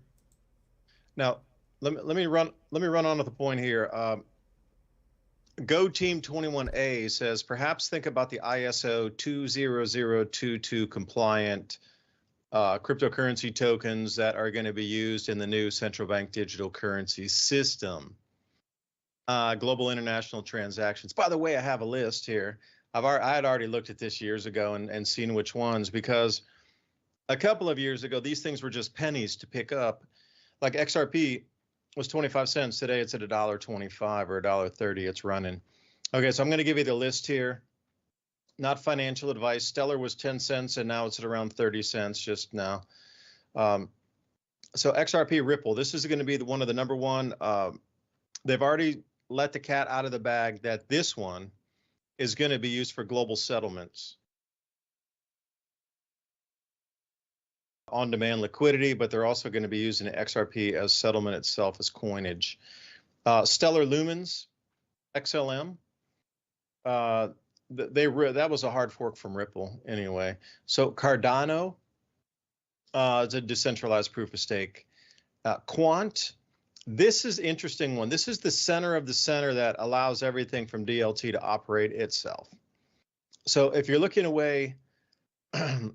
Now, let me run on to the point here. Go Team 21A says, perhaps think about the ISO 20022 compliant cryptocurrency tokens that are going to be used in the new central bank digital currency system. Global international transactions. By the way, I have a list here. I had already looked at this years ago and seen which ones, because a couple of years ago, these things were just pennies to pick up. Like XRP was 25 cents. Today it's at $1.25 or $1.30. It's running. Okay, so I'm going to give you the list here. Not financial advice. Stellar was 10 cents and now it's at around 30 cents just now. So XRP Ripple, this is going to be one of the number one. They've already let the cat out of the bag that this one is going to be used for global settlements. On-demand liquidity, but they're also going to be using XRP as settlement itself as coinage. Stellar Lumens, XLM, that was a hard fork from Ripple anyway. So Cardano is a decentralized proof of stake. Quant, this is interesting one. This is the center of the center that allows everything from DLT to operate itself. So if you're looking away,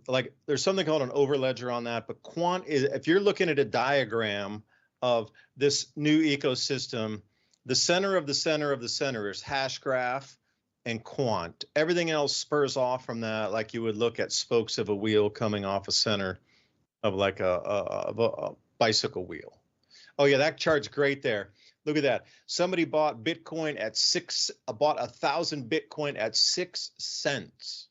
like there's something called an overledger on that, but Quant is, if you're looking at a diagram of this new ecosystem, the center of the center of the center is Hashgraph and Quant. Everything else spurs off from that, like you would look at spokes of a wheel coming off a center of like a bicycle wheel. Oh yeah, that chart's great there. Look at that. Somebody bought Bitcoin at bought 1,000 Bitcoin at 6 cents.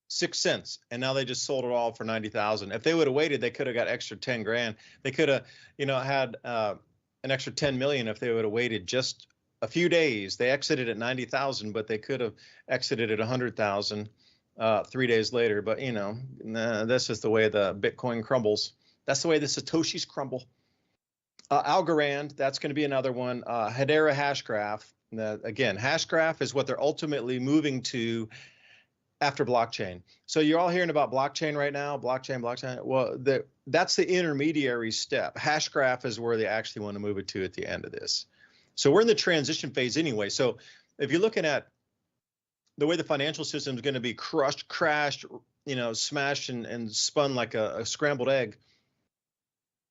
6 cents, and now they just sold it all for 90,000. If they would have waited, they could have got extra 10 grand. They could have, had an extra 10 million if they would have waited just a few days. They exited at 90,000, but they could have exited at 100,000 3 days later. But that's just the way the Bitcoin crumbles. That's the way the Satoshis crumble. Algorand, that's going to be another one. Hedera Hashgraph. Again, Hashgraph is what they're ultimately moving to after blockchain. So you're all hearing about blockchain right now, blockchain. Well, that's the intermediary step. Hashgraph is where they actually want to move it to at the end of this. So we're in the transition phase anyway. So if you're looking at the way the financial system is going to be crushed, crashed, smashed and spun like a scrambled egg,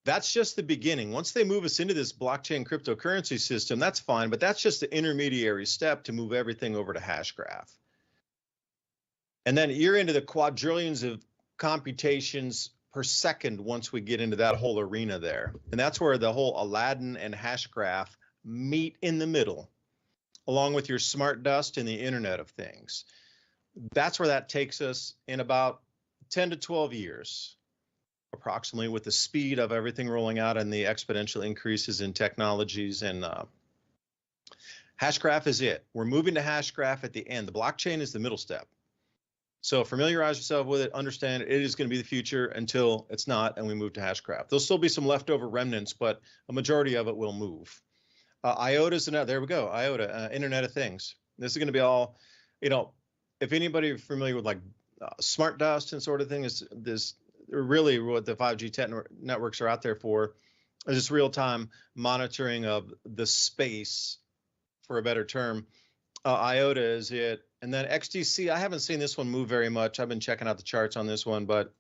that's just the beginning. Once they move us into this blockchain cryptocurrency system, that's fine, but that's just the intermediary step to move everything over to Hashgraph. And then you're into the quadrillions of computations per second once we get into that whole arena there. And that's where the whole Aladdin and hash graph meet in the middle, along with your smart dust and the Internet of Things. That's where that takes us in about 10 to 12 years, approximately, with the speed of everything rolling out and the exponential increases in technologies. And Hashgraph is it. We're moving to Hashgraph at the end. The blockchain is the middle step. So familiarize yourself with it, understand it is going to be the future until it's not, and we move to Hashgraph. There'll still be some leftover remnants, but a majority of it will move. IOTA is another, there we go, IOTA, Internet of Things. This is going to be all, if anybody is familiar with like smart dust and sort of thing, is this really what the 5G networks are out there for, is this real-time monitoring of the space, for a better term. IOTA is it. And then XDC, I haven't seen this one move very much. I've been checking out the charts on this one, but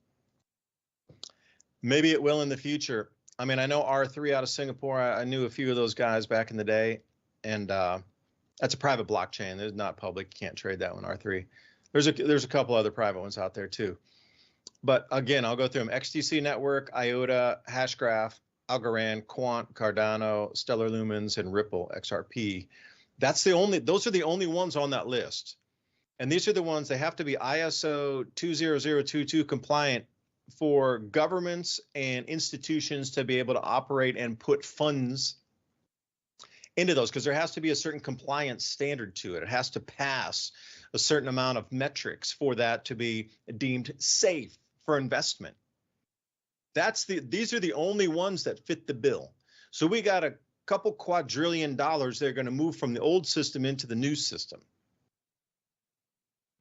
maybe it will in the future. I mean, I know R3 out of Singapore. I knew a few of those guys back in the day, and that's a private blockchain. It's not public. You can't trade that one, R3. There's a couple other private ones out there too. But again, I'll go through them. XDC Network, IOTA, Hashgraph, Algorand, Quant, Cardano, Stellar Lumens, and Ripple XRP. Those are the only ones on that list. And these are the ones, they have to be ISO 20022 compliant for governments and institutions to be able to operate and put funds into those, because there has to be a certain compliance standard to it. It has to pass a certain amount of metrics for that to be deemed safe for investment. These are the only ones that fit the bill. So we got a couple quadrillion dollars they're going to move from the old system into the new system.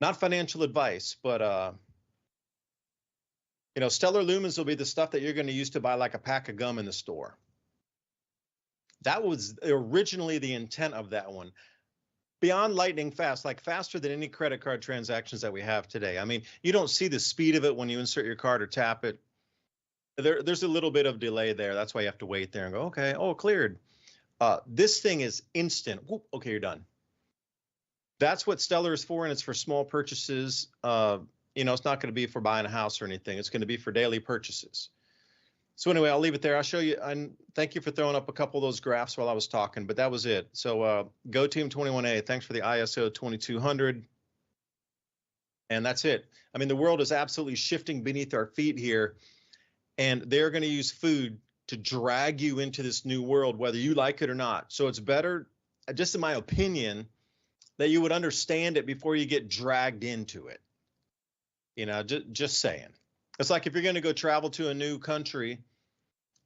Not financial advice, but Stellar Lumens will be the stuff that you're going to use to buy like a pack of gum in the store. That was originally the intent of that one. Beyond lightning fast, like faster than any credit card transactions that we have today. I mean, you don't see the speed of it when you insert your card or tap it. There's a little bit of delay there. That's why you have to wait there and go, okay, oh, cleared. This thing is instant. Whoop, okay, you're done. That's what Stellar is for, and it's for small purchases. It's not going to be for buying a house or anything. It's going to be for daily purchases. So anyway, I'll leave it there. I'll show you. And thank you for throwing up a couple of those graphs while I was talking, but that was it. So Go Team 21A, thanks for the ISO 2200. And that's it. I mean, the world is absolutely shifting beneath our feet here, and they're going to use food to drag you into this new world, whether you like it or not. So it's better, just in my opinion, that you would understand it before you get dragged into it. Just saying. It's like if you're going to go travel to a new country,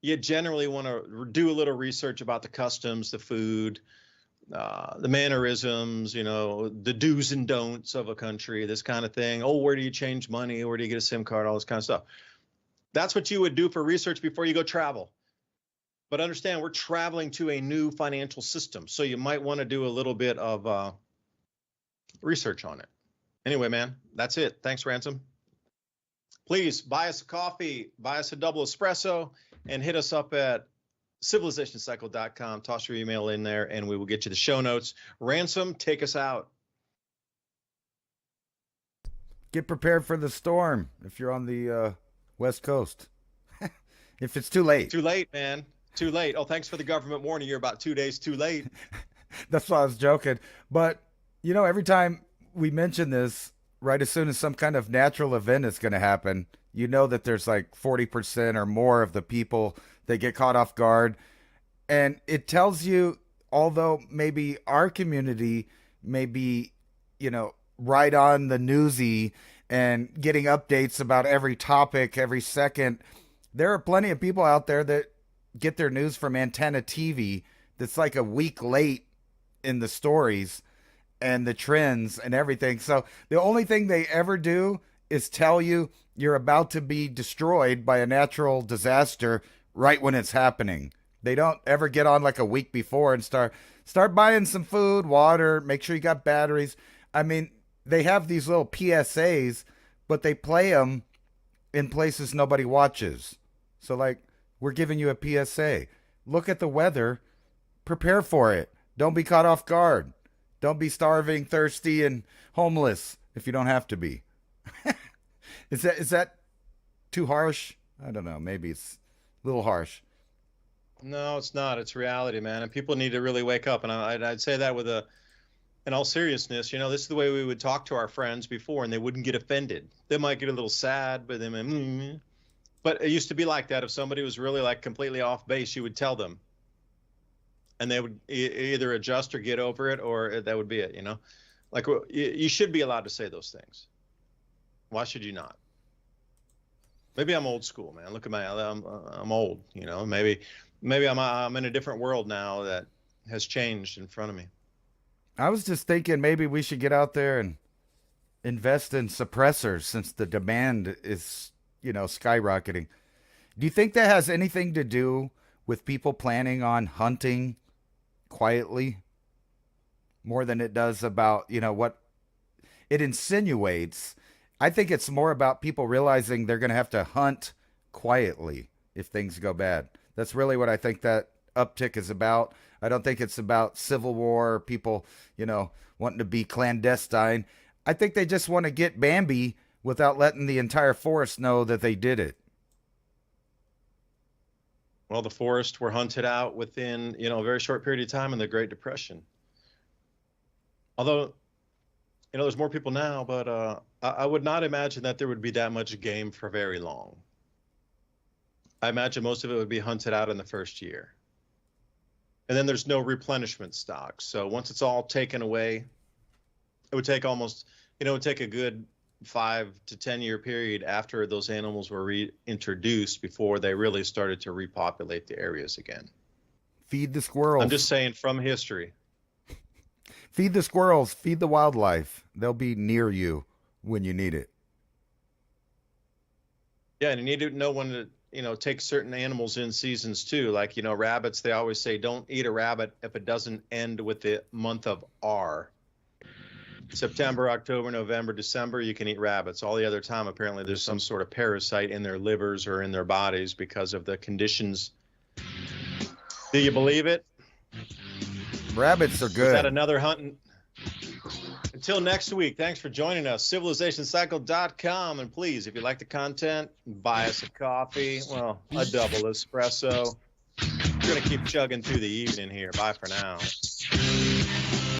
you generally want to do a little research about the customs, the food, the mannerisms, the do's and don'ts of a country, this kind of thing. Oh, where do you change money? Where do you get a SIM card? All this kind of stuff. That's what you would do for research before you go travel. But understand, we're traveling to a new financial system, so you might want to do a little bit of research on it. Anyway, man, that's it. Thanks, Ransom. Please buy us a coffee, buy us a double espresso, and hit us up at civilizationcycle.com. Toss your email in there, and we will get you the show notes. Ransom, take us out. Get prepared for the storm if you're on the West Coast. If it's too late. Too late, man. Too late. Oh, thanks for the government warning. You're about 2 days too late. That's why I was joking. But, every time we mention this, right as soon as some kind of natural event is going to happen, that there's like 40% or more of the people that get caught off guard. And it tells you, although maybe our community may be, right on the newsy and getting updates about every topic every second, there are plenty of people out there that get their news from Antenna TV that's like a week late in the stories and the trends and everything. So the only thing they ever do is tell you you're about to be destroyed by a natural disaster right when it's happening. They don't ever get on like a week before and start buying some food, water, make sure you got batteries. I mean, they have these little PSAs, but they play them in places nobody watches. So like, we're giving you a PSA. Look at the weather. Prepare for it. Don't be caught off guard. Don't be starving, thirsty, and homeless if you don't have to be. Is that too harsh? I don't know. Maybe it's a little harsh. No, it's not. It's reality, man. And people need to really wake up. And I'd say that with in all seriousness, this is the way we would talk to our friends before, and they wouldn't get offended. They might get a little sad, but but it used to be like that. If somebody was really like completely off base, you would tell them, and they would either adjust or get over it, or that would be it. Like you should be allowed to say those things. Why should you not? Maybe I'm old school, man. Look at I'm old. Maybe I'm in a different world now that has changed in front of me. I was just thinking maybe we should get out there and invest in suppressors since the demand is, skyrocketing. Do you think that has anything to do with people planning on hunting quietly more than it does about, what it insinuates? I think it's more about people realizing they're going to have to hunt quietly if things go bad. That's really what I think that uptick is about. I don't think it's about civil war or people, wanting to be clandestine. I think they just want to get Bambi without letting the entire forest know that they did it. Well, the forests were hunted out within, a very short period of time in the Great Depression. Although, there's more people now, but I would not imagine that there would be that much game for very long. I imagine most of it would be hunted out in the first year. And then there's no replenishment stock. So once it's all taken away, it would take it would take a good 5 to 10 year period after those animals were reintroduced before they really started to repopulate the areas again. Feed the squirrels. I'm just saying from history. Feed the squirrels, feed the wildlife. They'll be near you when you need it. Yeah, and you need to know when to, take certain animals in seasons too. Like, rabbits, they always say don't eat a rabbit if it doesn't end with the month of R. September, October, November, December, you can eat rabbits. All the other time, apparently, there's some sort of parasite in their livers or in their bodies because of the conditions. Do you believe it? Rabbits are good. Is that another hunting? Until next week, thanks for joining us. CivilizationCycle.com. And please, if you like the content, buy us a coffee. Well, a double espresso. We're going to keep chugging through the evening here. Bye for now.